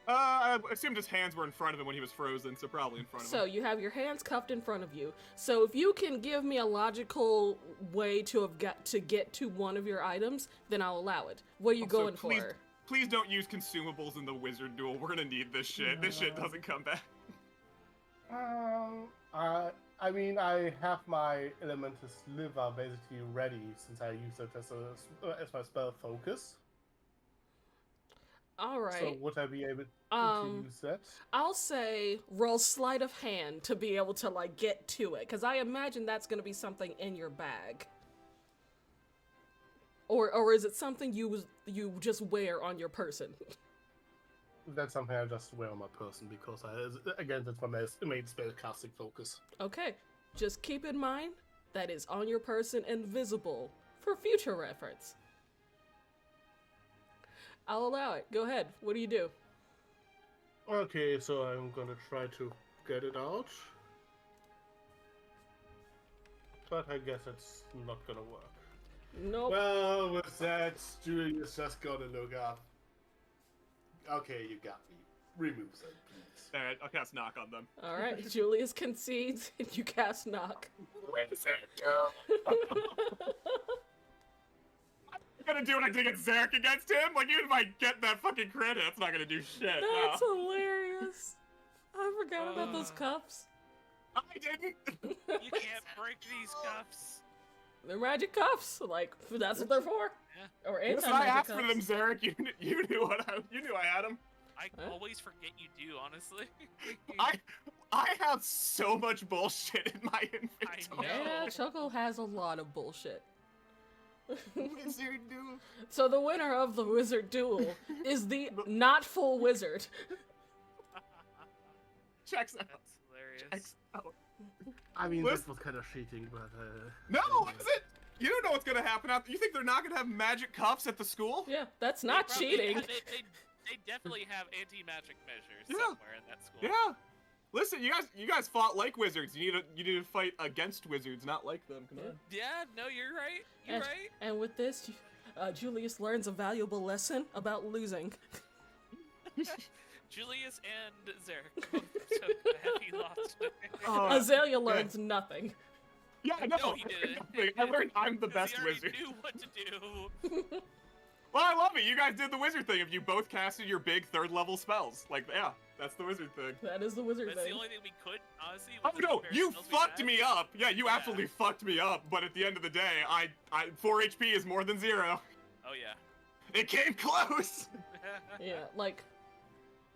I assumed his hands were in front of him when he was frozen, so probably in front of So him. you have your hands cuffed in front of you. So if you can give me a logical way to have got to get to one of your items, then I'll allow it. What are you Also, going please, for? Please don't use consumables in the wizard duel. We're gonna need this shit. This shit doesn't come back. I mean, I have my Elemental Sliver basically ready since I use it as my spell focus. All right. So would I be able to use that? I'll say roll sleight of hand to be able to like get to it, because I imagine that's going to be something in your bag. Or is it something you just wear on your person? That's something I just wear on my person because again, that's my main spell casting focus. Okay, just keep in mind that is on your person and visible for future reference. I'll allow it. Go ahead. What do you do? Okay, so I'm gonna try to get it out. But I guess it's not gonna work. Nope. Well, with that, Julius just gotta look up. Okay, you got me. Remove that, please. Alright, I'll cast knock on them. All right, Julius concedes, and you cast knock. Wizard I'm gonna do what I did against Zarek against him? Like, even if I get that fucking credit, it's not gonna do shit. That's no. hilarious. I forgot about those cuffs. I didn't! You can't break these cuffs. They're magic cuffs. Like, that's what they're for. Yeah. Or Listen, anti-magic I asked cuffs. for them, Zarek. You knew you knew I had them. I Huh? always forget you do, honestly. I have so much bullshit in my inventory. Yeah, Chuckle has a lot of bullshit. Wizard duel. So the winner of the wizard duel is the not full wizard. Checks out. That's hilarious. Checks out. I mean, Listen- that was kind of cheating, but No, is it? You don't know what's gonna happen out. You think they're not gonna have magic cuffs at the school? Yeah, that's not They probably- cheating. They definitely have anti-magic measures Yeah. somewhere in that school. Yeah. Listen, you guys fought like wizards. You need to fight against wizards, not like them. Come on. Yeah, no, you're right. You're And, right. and with this, Julius learns a valuable lesson about losing. Julius and Zarek both took a heavy loss. Azalea learns nothing. Yeah, no, No, he didn't. I learned I'm the 'Cause best he already wizard. knew what to do. Well, I love it. You guys did the wizard thing. If you both casted your big 3rd level spells, like, yeah, that's the wizard thing. That is the wizard That's the thing. only thing we could, honestly. Oh with the no, spare you spells we fucked had. me up. Yeah, you Yeah. absolutely fucked me up. But at the end of the day, I 4 HP is more than 0. Oh yeah. It came close. Yeah, like,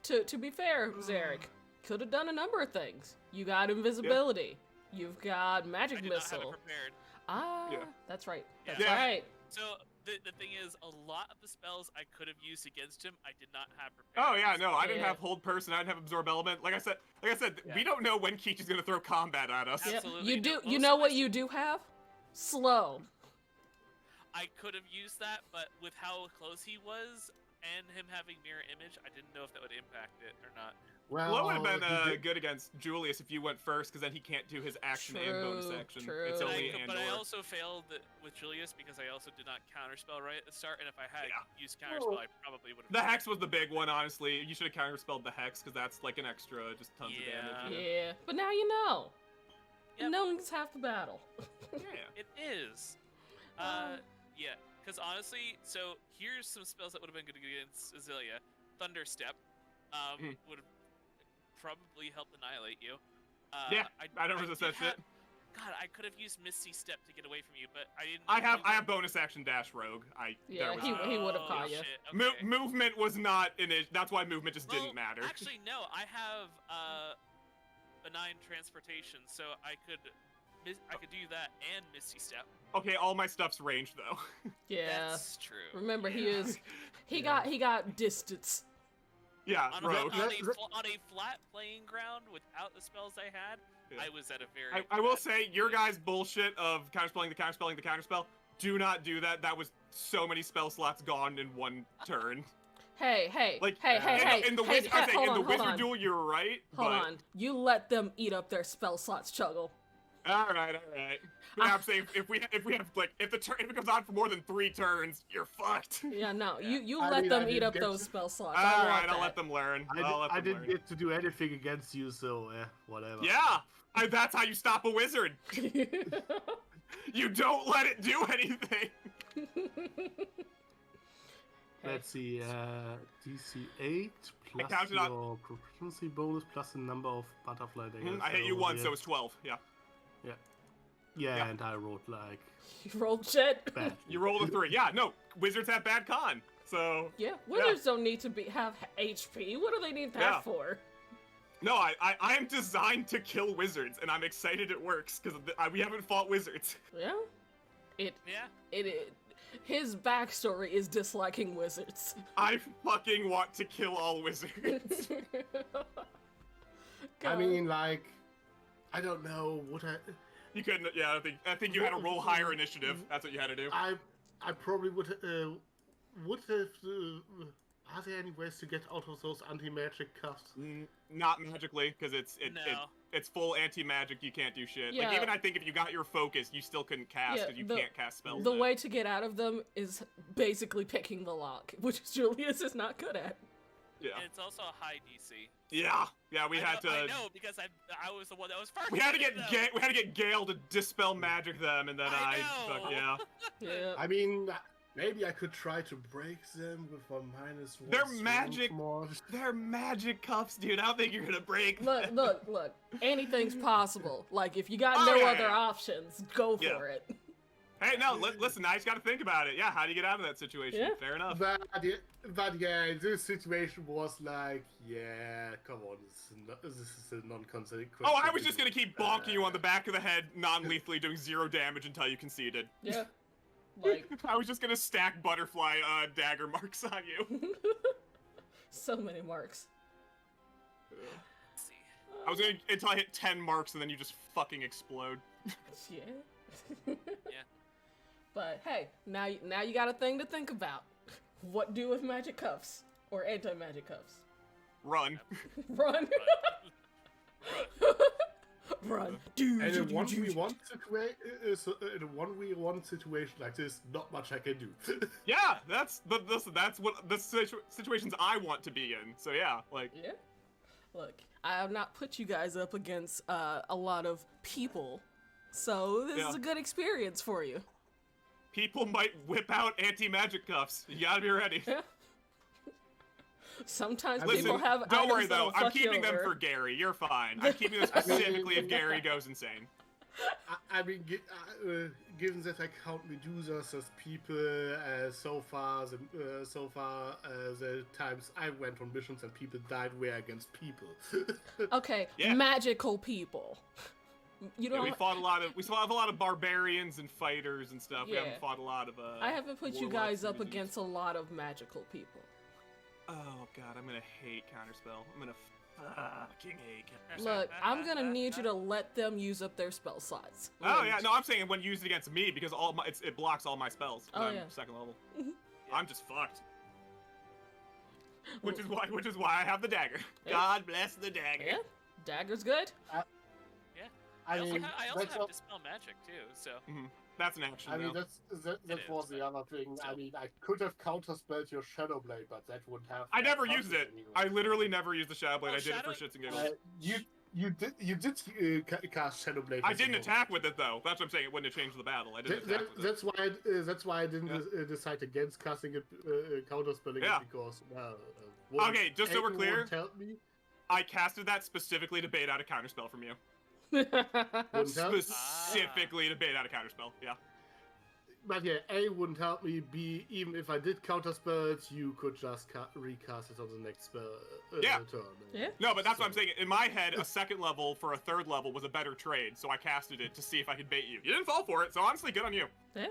to be fair, Zarek could have done a number of things. You got invisibility. You've got I magic did not have it missile. prepared. Ah, Yeah. that's right. Yeah. That's Yeah. right. So the thing is, a lot of the spells I could have used against him, I did not have prepared. Oh yeah, no, I didn't Yeah. have hold person. I didn't have absorb element. Like I said, Yeah. we don't know when Keech is gonna throw combat at us. Yeah. Yep. Absolutely. You do. No, You most know of what my- you do have? Slow. I could have used that, but with how close he was and him having mirror image, I didn't know if that would impact it or not. well, Well, it would have he been did- good against Julius if you went first, because then he can't do his action and bonus True, action. true. It's But only but I Andor. also failed with Julius because I also did not counterspell right at the start, and if I had Yeah. used counterspell, I probably would have. The hex was the big one, honestly. You should have counterspelled the hex, because that's like an extra, just tons of Yeah. damage. Yeah, but now you know. Yep. Knowing's half the battle. Yeah. It is. Yeah, because honestly, so here's some spells that would have been good against Azalea. Thunderstep would have probably helped annihilate you. Yeah, I don't resist did that shit. God, I could have used Misty Step to get away from you, but I didn't. I have bonus action dash rogue. Yeah, there was he would have caught you. shit, Mo- okay. movement was not in it. That's why movement just Well, didn't matter. Actually, no. I have benign transportation, so I could do that and Misty Step. Okay, all my stuff's ranged though. Yeah. That's true. Remember, Yeah. he got distance. Yeah, On rogue. on a flat playing ground without the spells I had, Yeah. I was at a very. I will bad say, your place. guys' bullshit of counterspelling the counterspell. Do not do that. That was so many spell slots gone in one turn. Hey, Like, hey. in the hey, wizard, hey, hold on, hold wizard on. duel, you're right. Hold but... on. You let them eat up their spell slots, Chuggle. All right. Yeah, I'm saying if we have like if it goes on for more than 3 turns, you're fucked. Yeah, no. Yeah. You I let mean, them I eat didn't up get those to- spell slots. All I right, want I'll that. let them learn. I didn't learn. get to do anything against you, so whatever. Yeah, that's how you stop a wizard. You don't let it do anything. Let's see, DC 8 plus counted on- your proficiency bonus plus the number of butterfly daggers. I hit you once, so it's 12. Yeah. Yeah, and I rolled like You rolled shit. bad. You rolled a 3. Yeah, no, wizards have bad con. So Yeah, wizards don't need to have HP. What do they need that Yeah. for? no, I am designed to kill wizards, and I'm excited it works because we haven't fought wizards. Yeah. Yeah. His backstory is disliking wizards. I fucking want to kill all wizards. I mean, like, I don't know what You couldn't. Yeah, I think you had to roll higher initiative. That's what you had to do. I probably would have. Are there any ways to get out of those anti-magic cuffs? Not magically, because No. it's full anti-magic. You can't do shit. Yeah. Like even I think if you got your focus, you still couldn't cast Yeah, because you the- can't cast spells. The then. way to get out of them is basically picking the lock, which Julius is not good at. Yeah. And it's also a high DC. Yeah, we had to. I know because I was the one that was first. We had to get though. we had to get Gale to dispel magic them, and then I fuck, know. yeah. Yeah. I mean, maybe I could try to break them with a -1. They're strength magic. mod. They're magic cuffs, dude. I don't think you're gonna break. Look. Anything's possible. Like, if you got Oh, no yeah, other yeah. options, go Yeah. for it. Hey, no, listen. I just got to think about it. Yeah, how do you get out of that situation? Yeah. Fair enough. But yeah, this situation was like, yeah, come on, this is a non-consequential. Oh, I was just gonna keep bonking you on the back of the head, non-lethally, doing 0 damage until you conceded. Yeah. Like, I was just gonna stack butterfly dagger marks on you. so many marks. Let's see. I was gonna until I hit 10 marks, and then you just fucking explode. Yeah. Yeah. But hey, now you got a thing to think about. What do with magic cuffs or anti-magic cuffs? Run. Run. Run. And in a 1v1 situation like this, not much I can do. Yeah, that's what the situations I want to be in. So yeah, like. Yeah. Look, I have not put you guys up against a lot of people, so this is a good experience for you. People might whip out anti-magic cuffs. You gotta be ready. Yeah. Sometimes Listen, people have don't worry items though. that'll I'm fuck you keeping them over. for Gary. You're fine. I'm keeping them specifically if Gary goes insane. I mean, given that I count Medusas as people, so far the times I went on missions and people died were against people. Okay, Yeah. magical people. You Yeah, know, we fought a lot of barbarians and fighters and stuff. We Yeah. haven't fought a lot of. I haven't put you warlocks guys and up wizards. against a lot of magical people. Oh god, I'm gonna hate counterspell. I'm gonna fucking hate counterspell. Look, I'm gonna need you to let them use up their spell slots. Oh yeah, no, I'm saying when used against me because it blocks all my spells. 'Cause Oh, I'm yeah. second level. I'm just fucked. Which is why I have the dagger. Yeah. God bless the dagger. Yeah, dagger's good. I also mean, have that's not- dispel magic too. So That's an action. I mean, though. that It was is, the but other thing. I still. mean, I could have counterspelled your Shadow Blade, but that would have. I never used it. anyway. I literally never used the Shadow Blade. Oh, I did it for Shadow- shits and giggles. You did cast Shadow Blade. I as didn't well. attack with it though. That's what I'm saying. It wouldn't have changed the battle. I didn't attack with it. That's why I didn't decide against casting it, counterspelling Yeah. it because Okay, just so we're clear- Tell me, I casted that specifically to bait out a counterspell from you. wouldn't help. Specifically to bait out a counterspell. Yeah. But yeah, A wouldn't help me. B, even if I did counterspell it, you could just recast it on the next spell Yeah. turn. Yeah. No, but that's what I'm saying. In my head, a second level for a third level was a better trade, so I casted it to see if I could bait you. You didn't fall for it, so honestly, good on you. Yeah,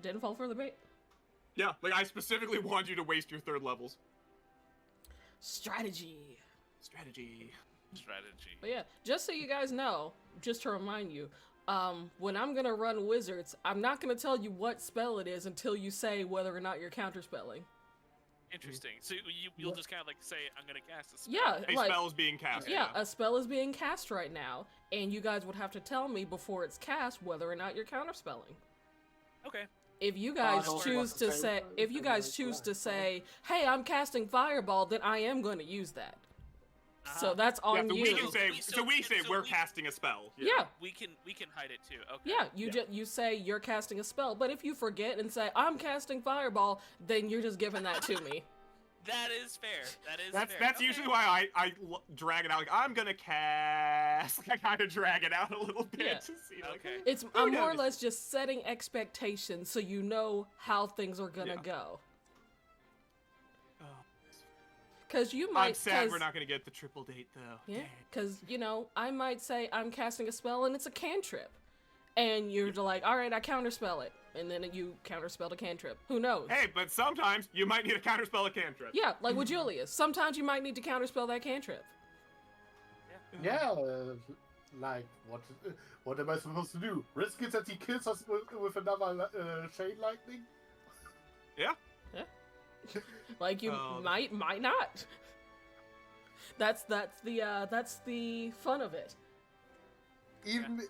didn't fall for the bait. Yeah, like I specifically wanted you to waste your third levels. Strategy. Strategy. But yeah, just so you guys know, just to remind you, when I'm gonna run wizards, I'm not gonna tell you what spell it is until you say whether or not you're counterspelling. interesting. So you'll just kind of like say, "I'm gonna cast a spell." Yeah, A like spell is being cast. yeah, a spell is being cast right now, and you guys would have to tell me before it's cast whether or not you're counterspelling. Okay. If you guys don't choose want to to say- say, if you guys choose to say, "Hey, I'm casting fireball," then I am going to use that. So that's Yeah, on so you. we can say, So we're we- casting a spell. Yeah. We can hide it too. Okay. Yeah, you say you're casting a spell, but if you forget and say I'm casting fireball, then you're just giving that to me. That is fair. That is That's fair. that's Okay. usually why I drag it out. Like I'm gonna cast. Like, I kind of drag it out a little bit Yeah. to see. Like, Okay. It's I'm more or knows? less just setting expectations so you know how things are gonna Yeah. go. Oh. Cause you might. I'm sad 'cause- we're not gonna get the triple date though. Yeah, Dang. because, you know, I might say I'm casting a spell and it's a cantrip. And you're like, alright, I counterspell it. And then you counterspell a cantrip. Who knows? Hey, but sometimes you might need a counterspell a cantrip. Yeah, like with Julius. Sometimes you might need to counterspell that cantrip. Yeah, like what am I supposed to do? Risk it that he kills us with another chain lightning? Yeah. Like you Oh. might not. That's the fun of it. Even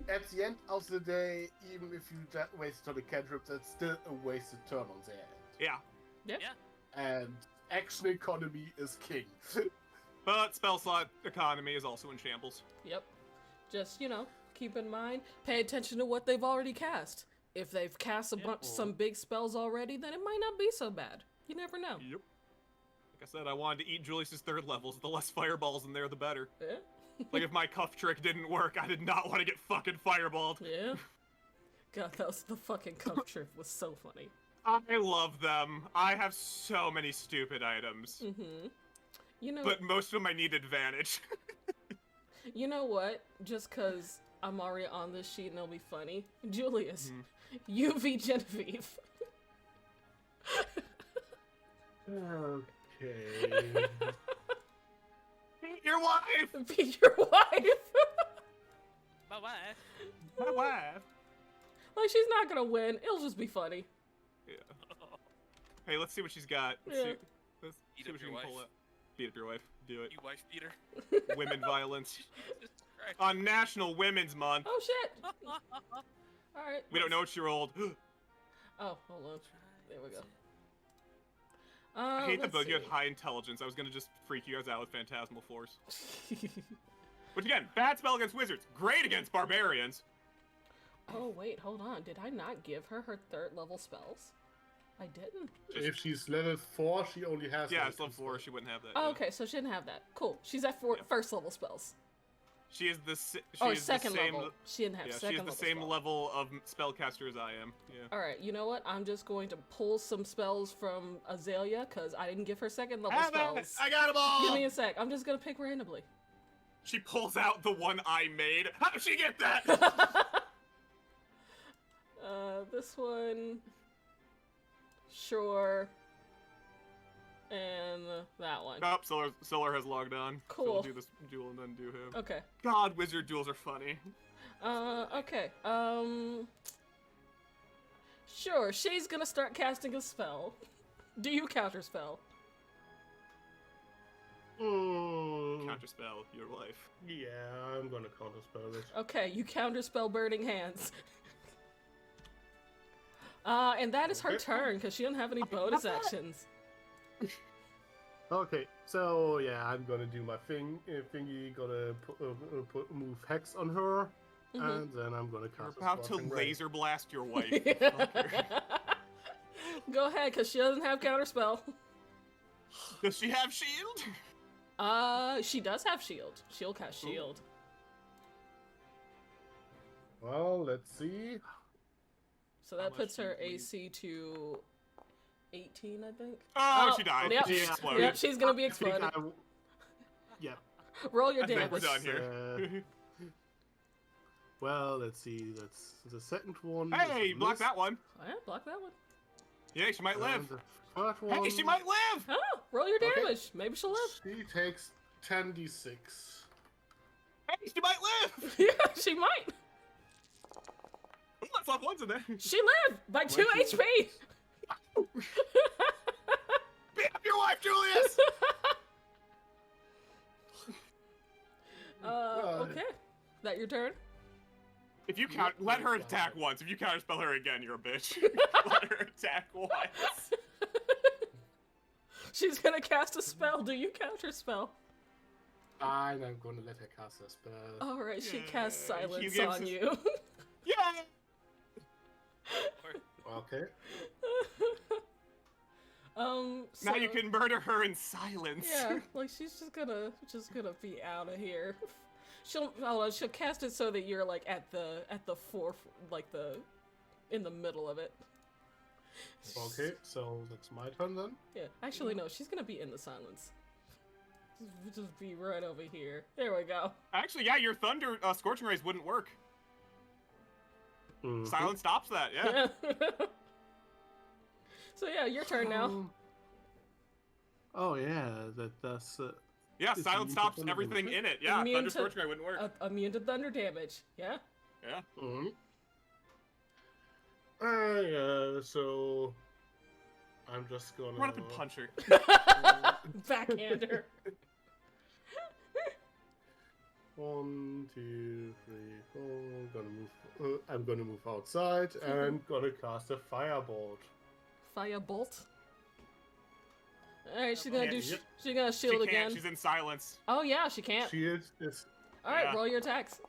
at the end of the day, even if you waste on a cantrip, that's still a wasted turn on their end. Yeah. Yeah. Yeah. And action economy is king. But spell slot economy is also in shambles. Yep. Just, keep in mind, pay attention to what they've already cast. If they've cast some big spells already, then it might not be so bad. You never know. Yep. Like I said, I wanted to eat Julius's third levels. The less fireballs in there, the better. Yeah. Like, if my cuff trick didn't work, I did not want to get fucking fireballed. Yeah. God, the fucking cup trip was so funny. I love them. I have so many stupid items. Mm-hmm. But most of them I need advantage. You know what? Just because I'm already on this sheet and it'll be funny. Julius, UV Genevieve. Okay. Beat your wife! Be your wife! My wife. My wife. Like, she's not gonna win. It'll just be funny. Yeah. Hey, let's see what she's got. Let's Yeah. see what Beat she up your can pull wife. up. Beat up your wife. Do it. You wife beater. Women violence. Jesus Christ. On National Women's Month. Oh, shit! Alright. We don't know what she rolled. Oh, hold on. There we go. I hate the let's book. You see. have high intelligence. I was gonna just freak you guys out with Phantasmal Force. Which again, bad spell against wizards. Great against barbarians. Oh, wait, hold on. Did I not give her her 3rd level spells? I didn't. If she's level 4, she only has. Yeah, level it's level 2 4. spells. She wouldn't have that. Oh, yeah. okay, so she didn't have that. Cool. She's at Yeah. 1st level spells. She is the she Or is 2nd the same. level. She didn't have Yeah, 2nd she is level the same spells. level of spellcaster as I am. Yeah. Alright, you know what? I'm just going to pull some spells from Azalea, because I didn't give her 2nd level Have it! spells. I got them all. Give me a sec. I'm just gonna pick randomly. She pulls out the one I made. How did she get that? This one. Sure. And that one. Nope, Solar has logged on. So we'll Cool. do this duel and then do him. Okay. God, wizard duels are funny. Okay. Sure, she's gonna start casting a spell. Do you counter spell? Counterspell your life. Yeah, I'm gonna counterspell it. Okay, you counter spell Burning Hands. And that is her turn, because she doesn't have any bonus actions. Okay, so yeah, I'm gonna do my thingy. Gonna move hex on her, and then I'm gonna You're cast. a about to Scorching Ray. laser blast your wife. Go ahead, because she doesn't have counter spell. Does she have shield? She does have shield. She'll cast shield. Well, let's see. So How that much puts do you her bleed? AC to 18, I think. Oh, she died. Yep. She exploded. Yep, she's gonna be I think exploded. Yeah. Roll your I think we're damage. done here. Well, let's see. That's the second one. Hey, is a block miss, that one. Yeah, block that one. Yeah, she might and live. the third one. Hey, she might live. Oh, roll your Okay. damage. Maybe she'll live. She takes 10d6. Hey, she might live. Yeah, she might. Ooh, let's lock ones in there. She lived by 2 Might she- HP. Beat up your wife, Julius. Okay. That your turn? If you count, let her attack once. If you counterspell her again, you're a bitch. Let her attack once. She's gonna cast a spell. Do you counter spell? And I'm gonna let her cast a spell. Alright, she Yeah, casts he silence gives on us- you. Yeah. Okay. So, Now you can murder her in silence. Yeah, like she's just gonna be out of here. She'll cast it so that you're like at the fourth, like in the middle of it. Okay, so that's my turn then. Yeah, actually no, she's gonna be in the silence. Just be right over here. There we go. Actually, yeah, your thunder scorching rays wouldn't work. Mhm. Silence stops that. Yeah. So yeah, your turn now. Oh yeah, that's. Yeah, It's silence immune to stops thunder everything damage. in it. Yeah, Immune thunder to- scorching ray wouldn't work. Immune to thunder damage. Yeah. Yeah. Yeah, so I'm just gonna Run up and punch her. Backhander. 1, 2, 3, 4. I'm gonna move outside and gonna cast a firebolt. Firebolt. All right, she's gonna do. Yep. She's gonna She shield can't. again. She's in silence. Oh yeah, she can't. She is All right, Yeah. roll your attacks.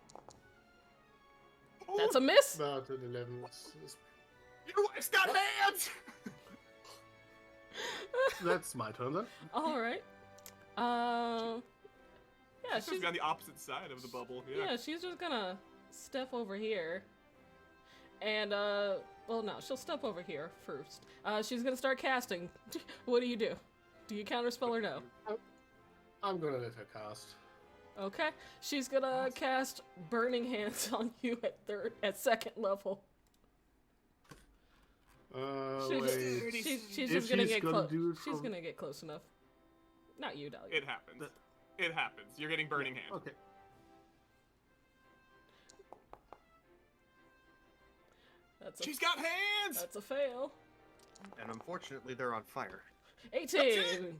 Ooh, That's a miss. about an 11. Your wife's got hands. That's my turn then. All right. Yeah, She's she's on the opposite side of the bubble. yeah, she's just gonna step over here, and well, no, she'll step over here first. She's gonna start casting. What do you do? Do you counterspell or no? I'm gonna let her cast. Okay, she's gonna cast Burning Hands on you at second level. Wait. She's If just gonna she's get gonna close. do it She's from- gonna get close enough. Not you, Dahlia. It happens. It happens. You're getting burning hands. Okay. She's got hands. That's a fail. And unfortunately, they're on fire. 18.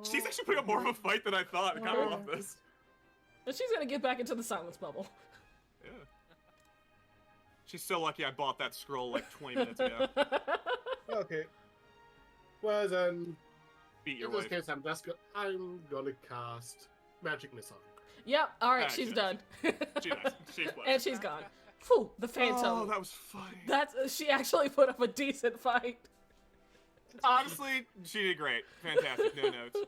She's actually putting up more of a fight than I thought. I kind of love this. But she's gonna get back into the silence bubble. Yeah. She's so lucky I bought that scroll like 20 minutes ago. Okay. Well then, Beat your in this wife. case, I'm gonna cast Magic Missile. Yep. All right, Ah, she's she done. She does. She's And left. she's gone. Phew, the Oh, Phantom. that was funny. She actually put up a decent fight. Honestly, she did great. Fantastic. No notes.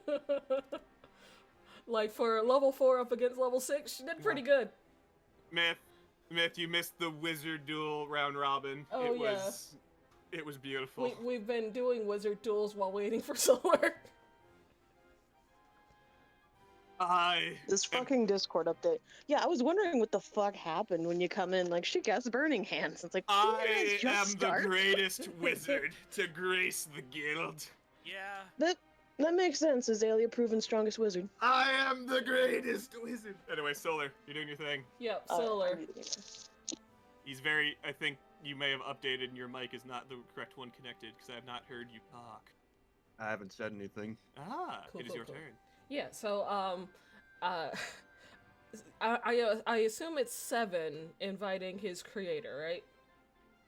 Like for level 4 up against level 6, she did pretty good. Myth, you missed the wizard duel round robin. Oh, It was beautiful. We've been doing wizard duels while waiting for Solar. This fucking Discord update. Yeah, I was wondering what the fuck happened when you come in. Like, she gets burning hands. It's like, I didn't you guys am just the start? greatest wizard to grace the guild. Yeah. That makes sense. Azalea proven strongest wizard. I am the greatest wizard. Anyway, Solar, you're doing your thing. Yep, Oh, Solar. He's very. I think you may have updated, and your mic is not the correct one connected because I have not heard you talk. I haven't said anything. Cool, It is cool, your cool. turn. Yeah, so, I assume it's 7 inviting his creator, right?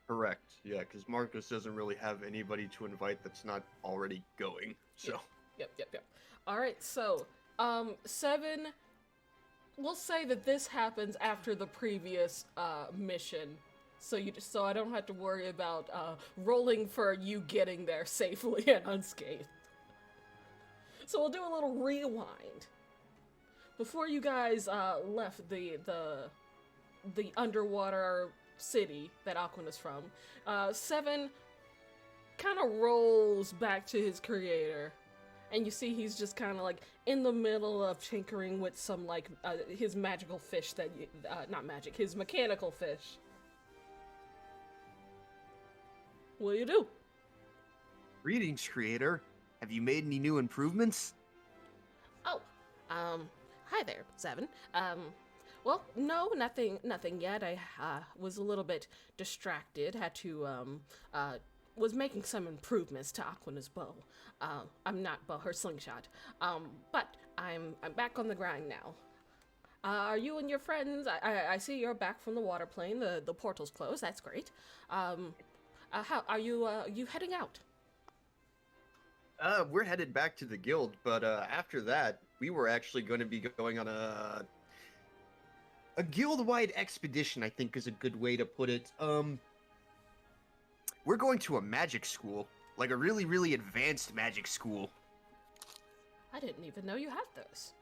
Correct. Yeah, because Marcus doesn't really have anybody to invite that's not already going. So. Yep. All right, so, 7, we'll say that this happens after the previous, mission. So I don't have to worry about, rolling for you getting there safely and unscathed. So we'll do a little rewind. Before you guys, left the underwater city that Aquan is from, 7 kind of rolls back to his creator. And you see he's just kind of like in the middle of tinkering with some like his magical fish that not magic, his mechanical fish. What do you do? Greetings, creator. Have you made any new improvements? Oh, hi there, 7. Well, no, nothing yet. I was a little bit distracted. Had to was making some improvements to Aquana's bow. I'm not bow, her slingshot. But I'm back on the grind now. Are you and your friends? I see you're back from the water plane. The portal's closed. That's great. How are you? You heading out? We're headed back to the guild, but after that, we were actually going to be going on a guild-wide expedition, I think is a good way to put it. We're going to a magic school, like a really, really advanced magic school. I didn't even know you had those.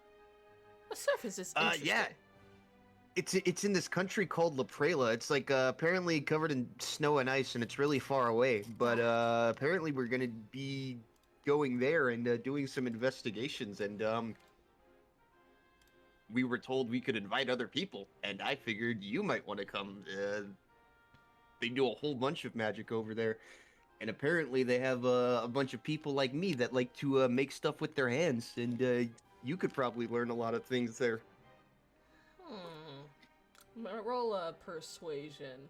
The surface is interesting. Yeah. It's in this country called La Prela. It's like apparently covered in snow and ice, and it's really far away. But apparently we're gonna be going there and doing some investigations, and we were told we could invite other people, and I figured you might want to come. They do a whole bunch of magic over there, and apparently they have a bunch of people like me that like to make stuff with their hands, and you could probably learn a lot of things there. Roll a persuasion.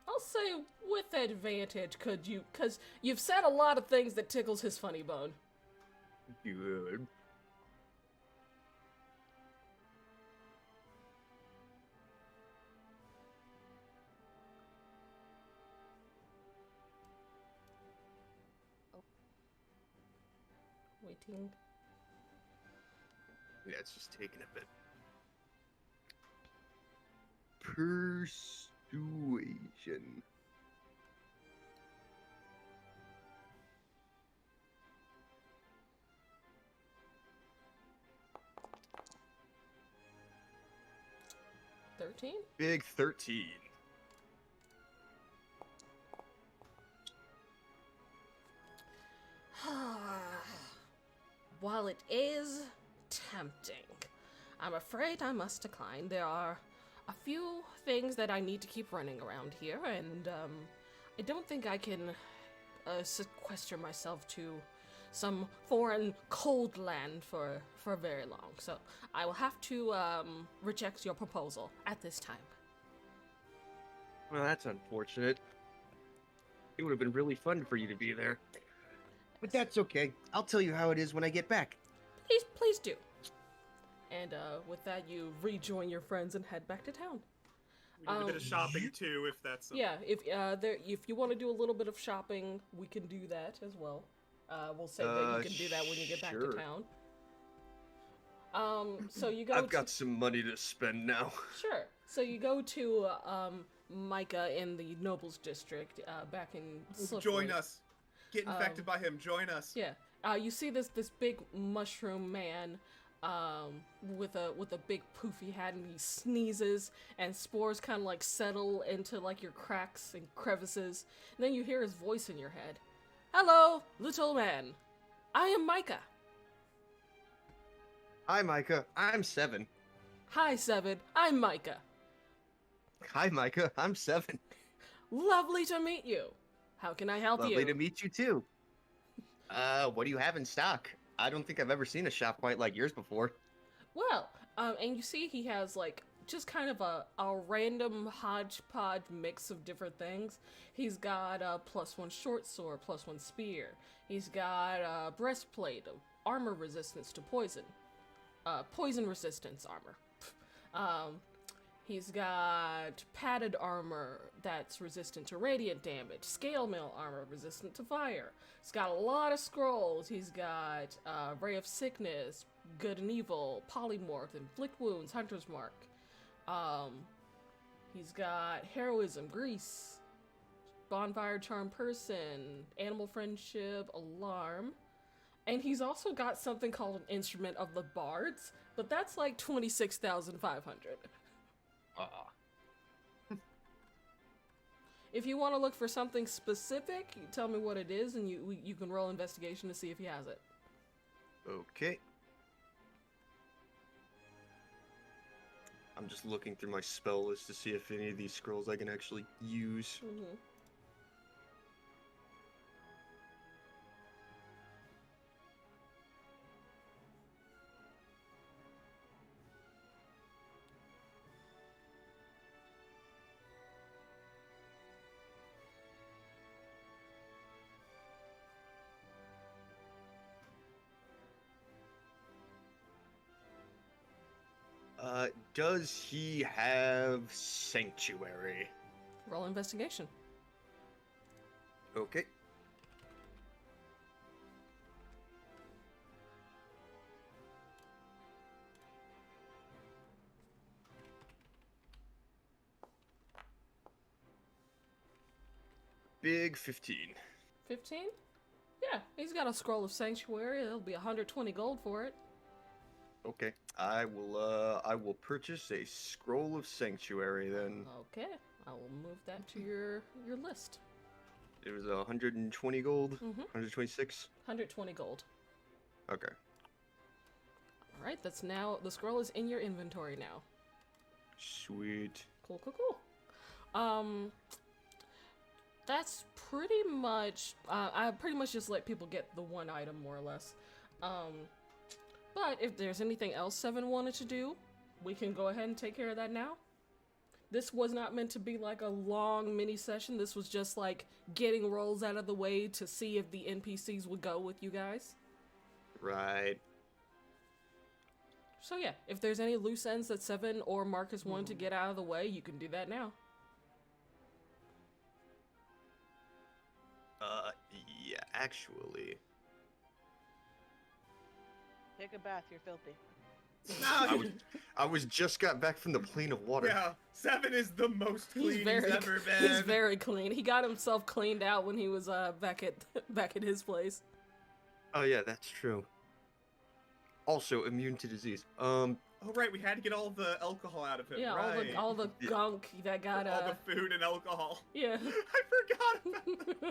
I'll say with advantage, cause you've said a lot of things that tickles his funny bone. Good. Waiting. Yeah, it's just taking a bit. Persuasion. $13? Big 13. While it is tempting, I'm afraid I must decline. There are a few things that I need to keep running around here, and I don't think I can sequester myself to some foreign cold land for very long. So I will have to reject your proposal at this time. Well, that's unfortunate. It would have been really fun for you to be there. But that's okay. I'll tell you how it is when I get back. Please do. And with that, you rejoin your friends and head back to town. We did a bit of shopping too, if that's Yeah, if you want to do a little bit of shopping, we can do that as well. We'll say that you can do that when you get back to sure. town. So you go. I've got some money to spend now. Sure. So you go to Micah in the Nobles District, back in Slipwood. Join us. Get infected by him. Join us. Yeah. You see this big mushroom man, with a big poofy hat, and he sneezes, and spores kind of like settle into like your cracks and crevices. And then you hear his voice in your head. "Hello, little man. I am Micah." Hi, Micah. I'm 7. "Hi, 7. I'm Micah. Hi, Micah. I'm 7. Lovely to meet you. How can I help you?" Lovely to meet you, too. What do you have in stock? I don't think I've ever seen a shop quite like yours before. Well, and you see he has, like, just kind of a random hodgepodge mix of different things. He's got a +1 short sword, +1 spear. He's got a breastplate of armor resistance to poison. Poison resistance armor. He's got padded armor that's resistant to radiant damage, scale mail armor resistant to fire. He's got a lot of scrolls. He's got Ray of Sickness, Good and Evil, Polymorph, Inflict Wounds, Hunter's Mark. He's got Heroism, Grease, Bonfire Charm Person, Animal Friendship, Alarm. And he's also got something called an Instrument of the Bards, but that's like 26,500. If you want to look for something specific, you tell me what it is, and you can roll investigation to see if he has it. Okay. I'm just looking through my spell list to see if any of these scrolls I can actually use. Mm-hmm. Does he have Sanctuary? Roll investigation. Okay. Big 15. 15? Yeah, he's got a scroll of Sanctuary. It'll be 120 gold for it. Okay, I will purchase a scroll of Sanctuary then. Okay, I will move that to your list. It was 120 gold. 126. 120 gold. Okay. All right, that's now the scroll is in your inventory now. Sweet. Cool. That's pretty much. I pretty much just let people get the one item more or less. But if there's anything else Seven wanted to do, we can go ahead and take care of that now. This was not meant to be like a long mini session. This was just like getting rolls out of the way to see if the NPCs would go with you guys. Right. So yeah, if there's any loose ends that Seven or Marcus wanted to get out of the way, you can do that now. Yeah, actually. Take a bath. You're filthy. I was just got back from the plane of water. Yeah, 7 is the most clean he's ever been. He's very clean. He got himself cleaned out when he was back at his place. Oh yeah, that's true. Also immune to disease. Oh right, we had to get all the alcohol out of him. Yeah, right. all the gunk that got all the food and alcohol. Yeah. I forgot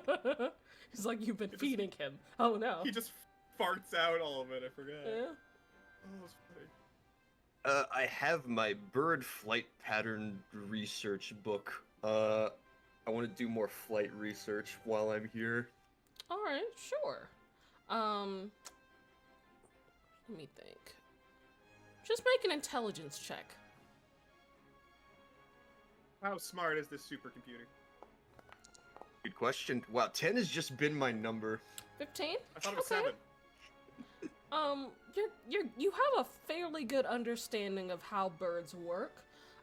about that. He's like, you've been feeding him. Oh no. He just farts out all of it. I forgot. Yeah. Oh, that's funny. I have my bird flight pattern research book. I want to do more flight research while I'm here. All right, sure. Let me think. Just make an intelligence check. How smart is this supercomputer? Good question. Wow, 10 has just been my number. 15? I thought it was Okay. 7. You have a fairly good understanding of how birds work.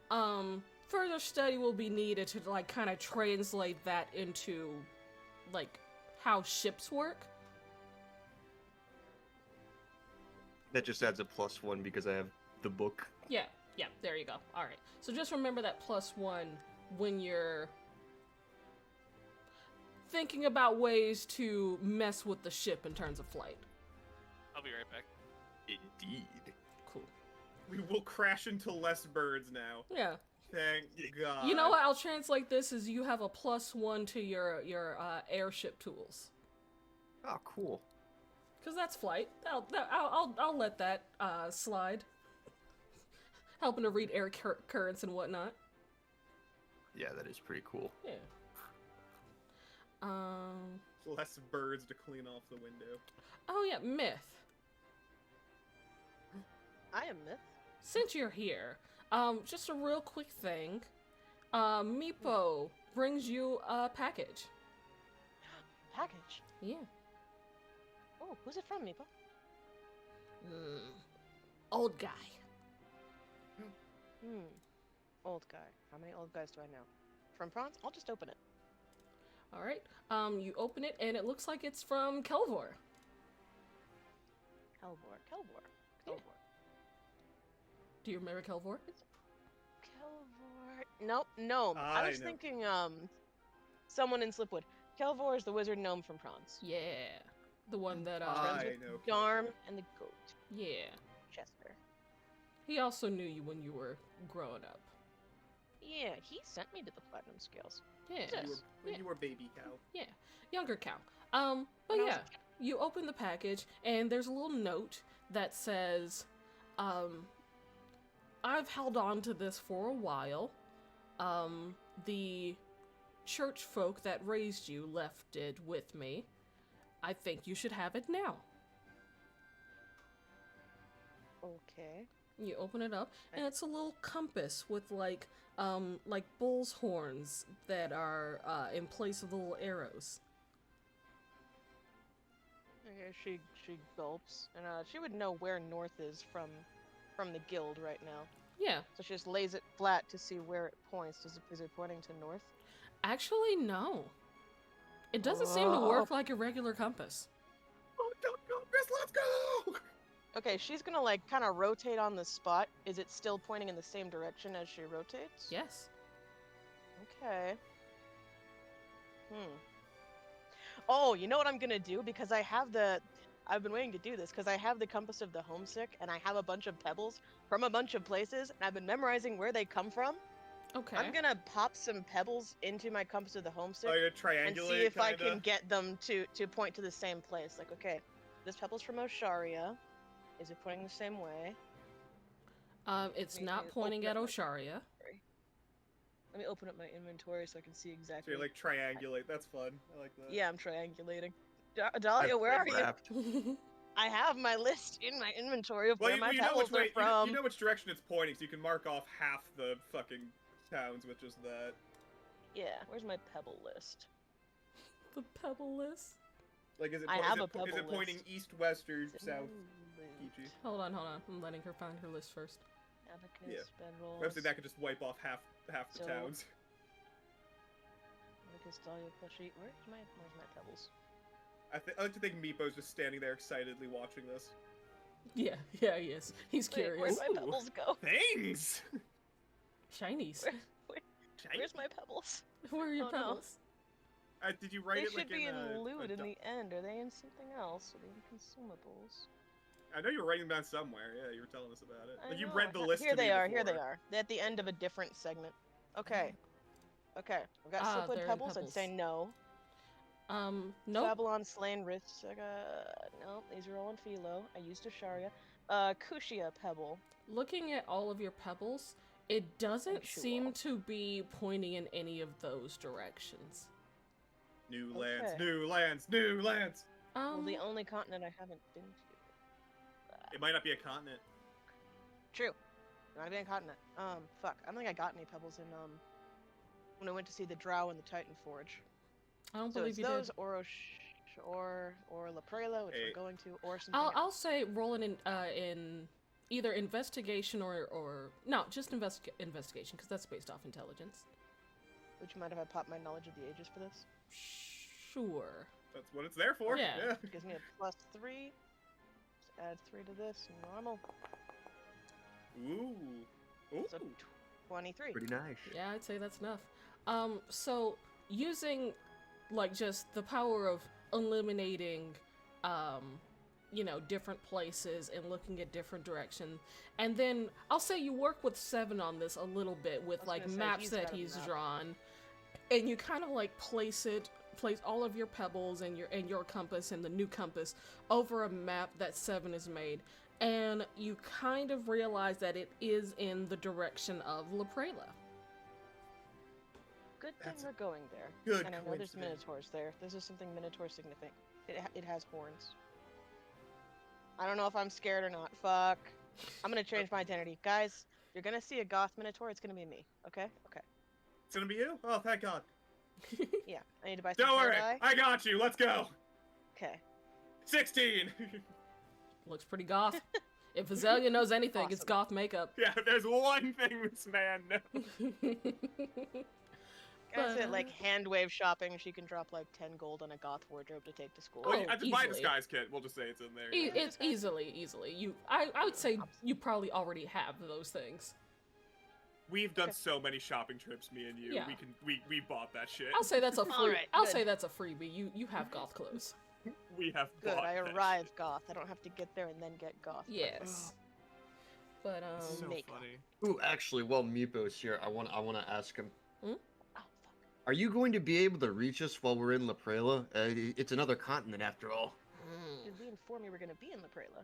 Further study will be needed to like kind of translate that into like how ships work. That just adds a +1 because I have the book. Yeah, there you go. All right. So just remember that +1 when you're thinking about ways to mess with the ship in terms of flight. I'll be right back. Indeed. Cool. We will crash into less birds now. Yeah. Thank God. You know what? I'll translate this as you have a +1 to your airship tools. Oh, cool. Cause that's flight. I'll let that slide. Helping to read air currents and whatnot. Yeah, that is pretty cool. Yeah. Less birds to clean off the window. Oh yeah, Myth. I am Myth. Since you're here, just a real quick thing. Meepo brings you a package. Package. Yeah. Oh, who's it from, Meepo? Old guy. Old guy. How many old guys do I know? From Franz? I'll just open it. All right. You open it and it looks like it's from Kelvor. Kelvor. Yeah. Do you remember Kelvor? Kelvor. Nope, gnome. I was know. thinking, someone in Slipwood. Kelvor is the wizard gnome from Franz. Yeah. The one that I know. Darm and the goat. yeah. Chester. He also knew you when you were growing up. Yeah, he sent me to the Platinum Scales. Yeah. When you were baby cow. Yeah. Younger cow. But When I was yeah. a You open the package and there's a little note that says, I've held on to this for a while. The church folk that raised you left it with me. I think you should have it now. Okay. You open it up, and it's a little compass with like bull's horns that are in place of the little arrows. Okay, she gulps, and she would know where north is from the guild right now. Yeah. So she just lays it flat to see where it points. Is it pointing to north? Actually, no. It doesn't seem to work like a regular compass. Oh, don't go, Miss, let's go! Okay, she's gonna like kind of rotate on the spot. Is it still pointing in the same direction as she rotates? Yes. Okay. Oh, you know what I'm gonna do? Because I've been waiting to do this, because I have the Compass of the Homesick, and I have a bunch of pebbles from a bunch of places, and I've been memorizing where they come from. Okay. I'm gonna pop some pebbles into my Compass of the Homesick Oh, you're and triangulate, see if I kinda? can get them to point to the same place. Like, okay, this pebble's from Osharia. Is it pointing the same way? It's Let me not pointing at open up Osharia. Let me open up my inventory so I can see So exactly. you like triangulate, that's fun. I like that. Yeah, I'm triangulating. Dahlia, where are you? I have my list in my inventory of Well, where my you know pebbles which way, are from. you know which direction it's pointing, so you can mark off half the fucking towns with just that. Yeah, where's my pebble list? The pebble list. Like, is it, I is have it, a pebble is it pointing list. east, west, or Is it south? moved? Peachy. Hold on. I'm letting her find her list first. Abacus, Yeah. bedrolls. Obviously, that could just wipe off half the So- towns. Abacus, Dahlia, plushie. Where's my pebbles? I like to think Meepo's just standing there excitedly watching this. Yeah, he is. He's Wait, where'd curious. my pebbles go? Things. Shinies. Where's my pebbles? Where are your Oh, no. pebbles? Did you write They it should like be in in loot a in the end. Are they in something else? Are they in consumables? I know you were writing them down somewhere. Yeah, you were telling us about it. I Like you know, read the I ha- list. Here to me they are. Here they before. are. They're at the end of a different segment. Okay. Okay. I've got Ah, Slipwood they're in pebbles. I'd say no. Nope. Babylon Slain Risaga. No, these are all in Philo. I used a Sharia. Kushia Pebble. Looking at all of your pebbles, it doesn't Sure. seem to be pointing in any of those directions. New lands, Okay. new lands, new lands. Well, the only continent I haven't been to. It might not be a continent. True. Not being a continent. Fuck. I don't think I got any pebbles in, when I went to see the Drow in the Titan Forge. I don't So believe it's you those, did. or La Prela, which Hey. we're going to, or something I'll else. say rolling in either investigation or no, just investigation because that's based off intelligence. Would you mind if I pop my knowledge of the ages for this? Sure. That's what it's there for. Yeah. It gives me a +3. Just add 3 to this, normal. Ooh. Ooh. So 23. Pretty nice. Yeah, I'd say that's enough. So using like just the power of eliminating different places and looking at different directions. And then I'll say you work with Seven on this a little bit with I was like gonna say, maps he's that got a he's map. drawn. And you kind of like place all of your pebbles and your compass and the new compass over a map that Seven has made. And you kind of realize that it is in the direction of La Prela. Good thing That's we're going there. good And I know there's coincidence. minotaurs there. This is something minotaur significant. It has horns. I don't know if I'm scared or not. Fuck. I'm gonna change my identity. Guys, you're gonna see a goth minotaur, it's gonna be me. Okay? Okay. It's gonna be you? Oh, thank God. Yeah. I need to buy some Don't worry, hair dye. I got you. Let's go. Okay. 16. Looks pretty goth. If Azalea knows anything, it's Awesome. goth makeup. Yeah, there's one thing this man knows. Guys But, at like hand wave shopping, she can drop like 10 gold on a goth wardrobe to take to school. Oh, I just buy a easily. disguise kit. We'll just say it's in there. It's easily. I would say you probably already have those things. We've done Okay. so many shopping trips, me and you. Yeah. We bought that shit. I'll say that's a free. Alright, I'll good. say that's a freebie. You have goth clothes. We have Good, bought I that arrived shit. goth. I don't have to get there and then get goth. Yes. But It's so makeup. funny. Ooh, actually, while Meepo's here, I want to ask him. Oh, fuck. Are you going to be able to reach us while we're in La Prela? It's another continent after all. Did we inform you we're gonna be in La Prela?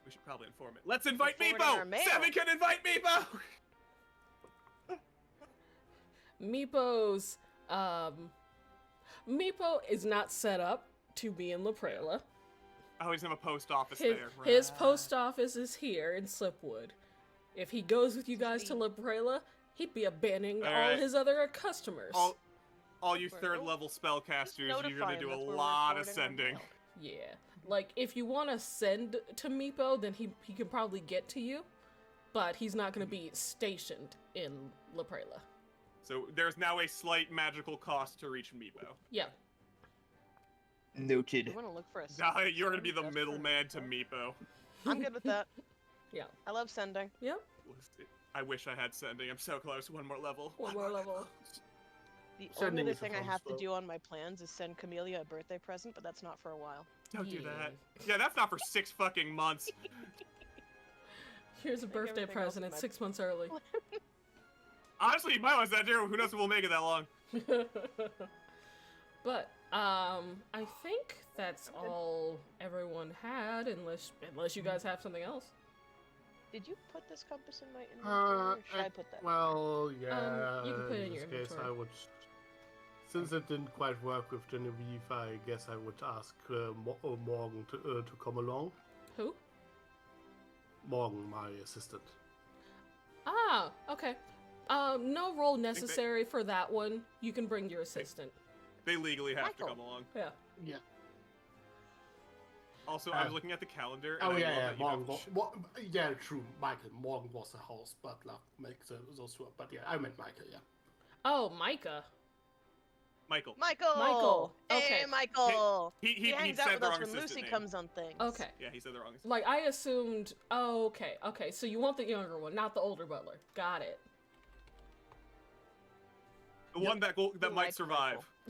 We should probably inform it. Let's invite Forward on our Meepo! mail. Seven can invite Meepo! Meepo's Meepo is not set up to be in La Prela. Oh, he's in a post office His, there. his Right. post office is here in Slipwood. If he goes with you guys to La Prela, he'd be abandoning all Alright. his other customers. All you Well, third level Just spellcasters, you're notify gonna him do a that we're lot of recording our sending. mail. Yeah. Like, if you want to send to Meepo, then he can probably get to you. But he's not going to be stationed in La Prela. So there's now a slight magical cost to reach Meepo. Yeah. Noted. We want to look for a. Now you're gonna be the just for middleman to Meepo. Meepo. I'm good with that. Yeah. I love sending. Yep. I wish I had sending. I'm so close. One more level. One more level. The Sending only other is a thing I fun have to spell. do on my plans is send Camellia a birthday present, but that's not for a while. Don't do Yeah. that. Yeah, that's not for 6 fucking months. Here's a Make birthday everything else present. in It's my- 6 months early. Honestly, you might want to send zero. Who knows if we'll make it that long? But I think that's all everyone had, unless you guys have something else. Did you put this compass in my inventory, or should I put that? Well, yeah. you can put it in your this case, inventory. I would. Since it didn't quite work with Genevieve, I guess I would ask Morgan to come along. Who? Morgan, my assistant. Ah, okay. No role necessary for that one. You can bring your assistant. They legally have to Michael. come along. Yeah. Yeah. Also, I was looking at the calendar. And Oh I yeah, love yeah. that you have Morgan. Yeah, true. Michael. Morgan was the house butler. Make those two up. But yeah, I meant Michael. Yeah. Oh, Micah. Michael. Michael. Okay. Hey, Michael. He hangs said out with the us wrong when assistant Lucy name. comes on things. Okay. Yeah, he said the wrong assistant. Like, I assumed... Oh, okay. Okay, so you want the younger one, not the older butler. Got it. The one that Who might likes survive. Michael.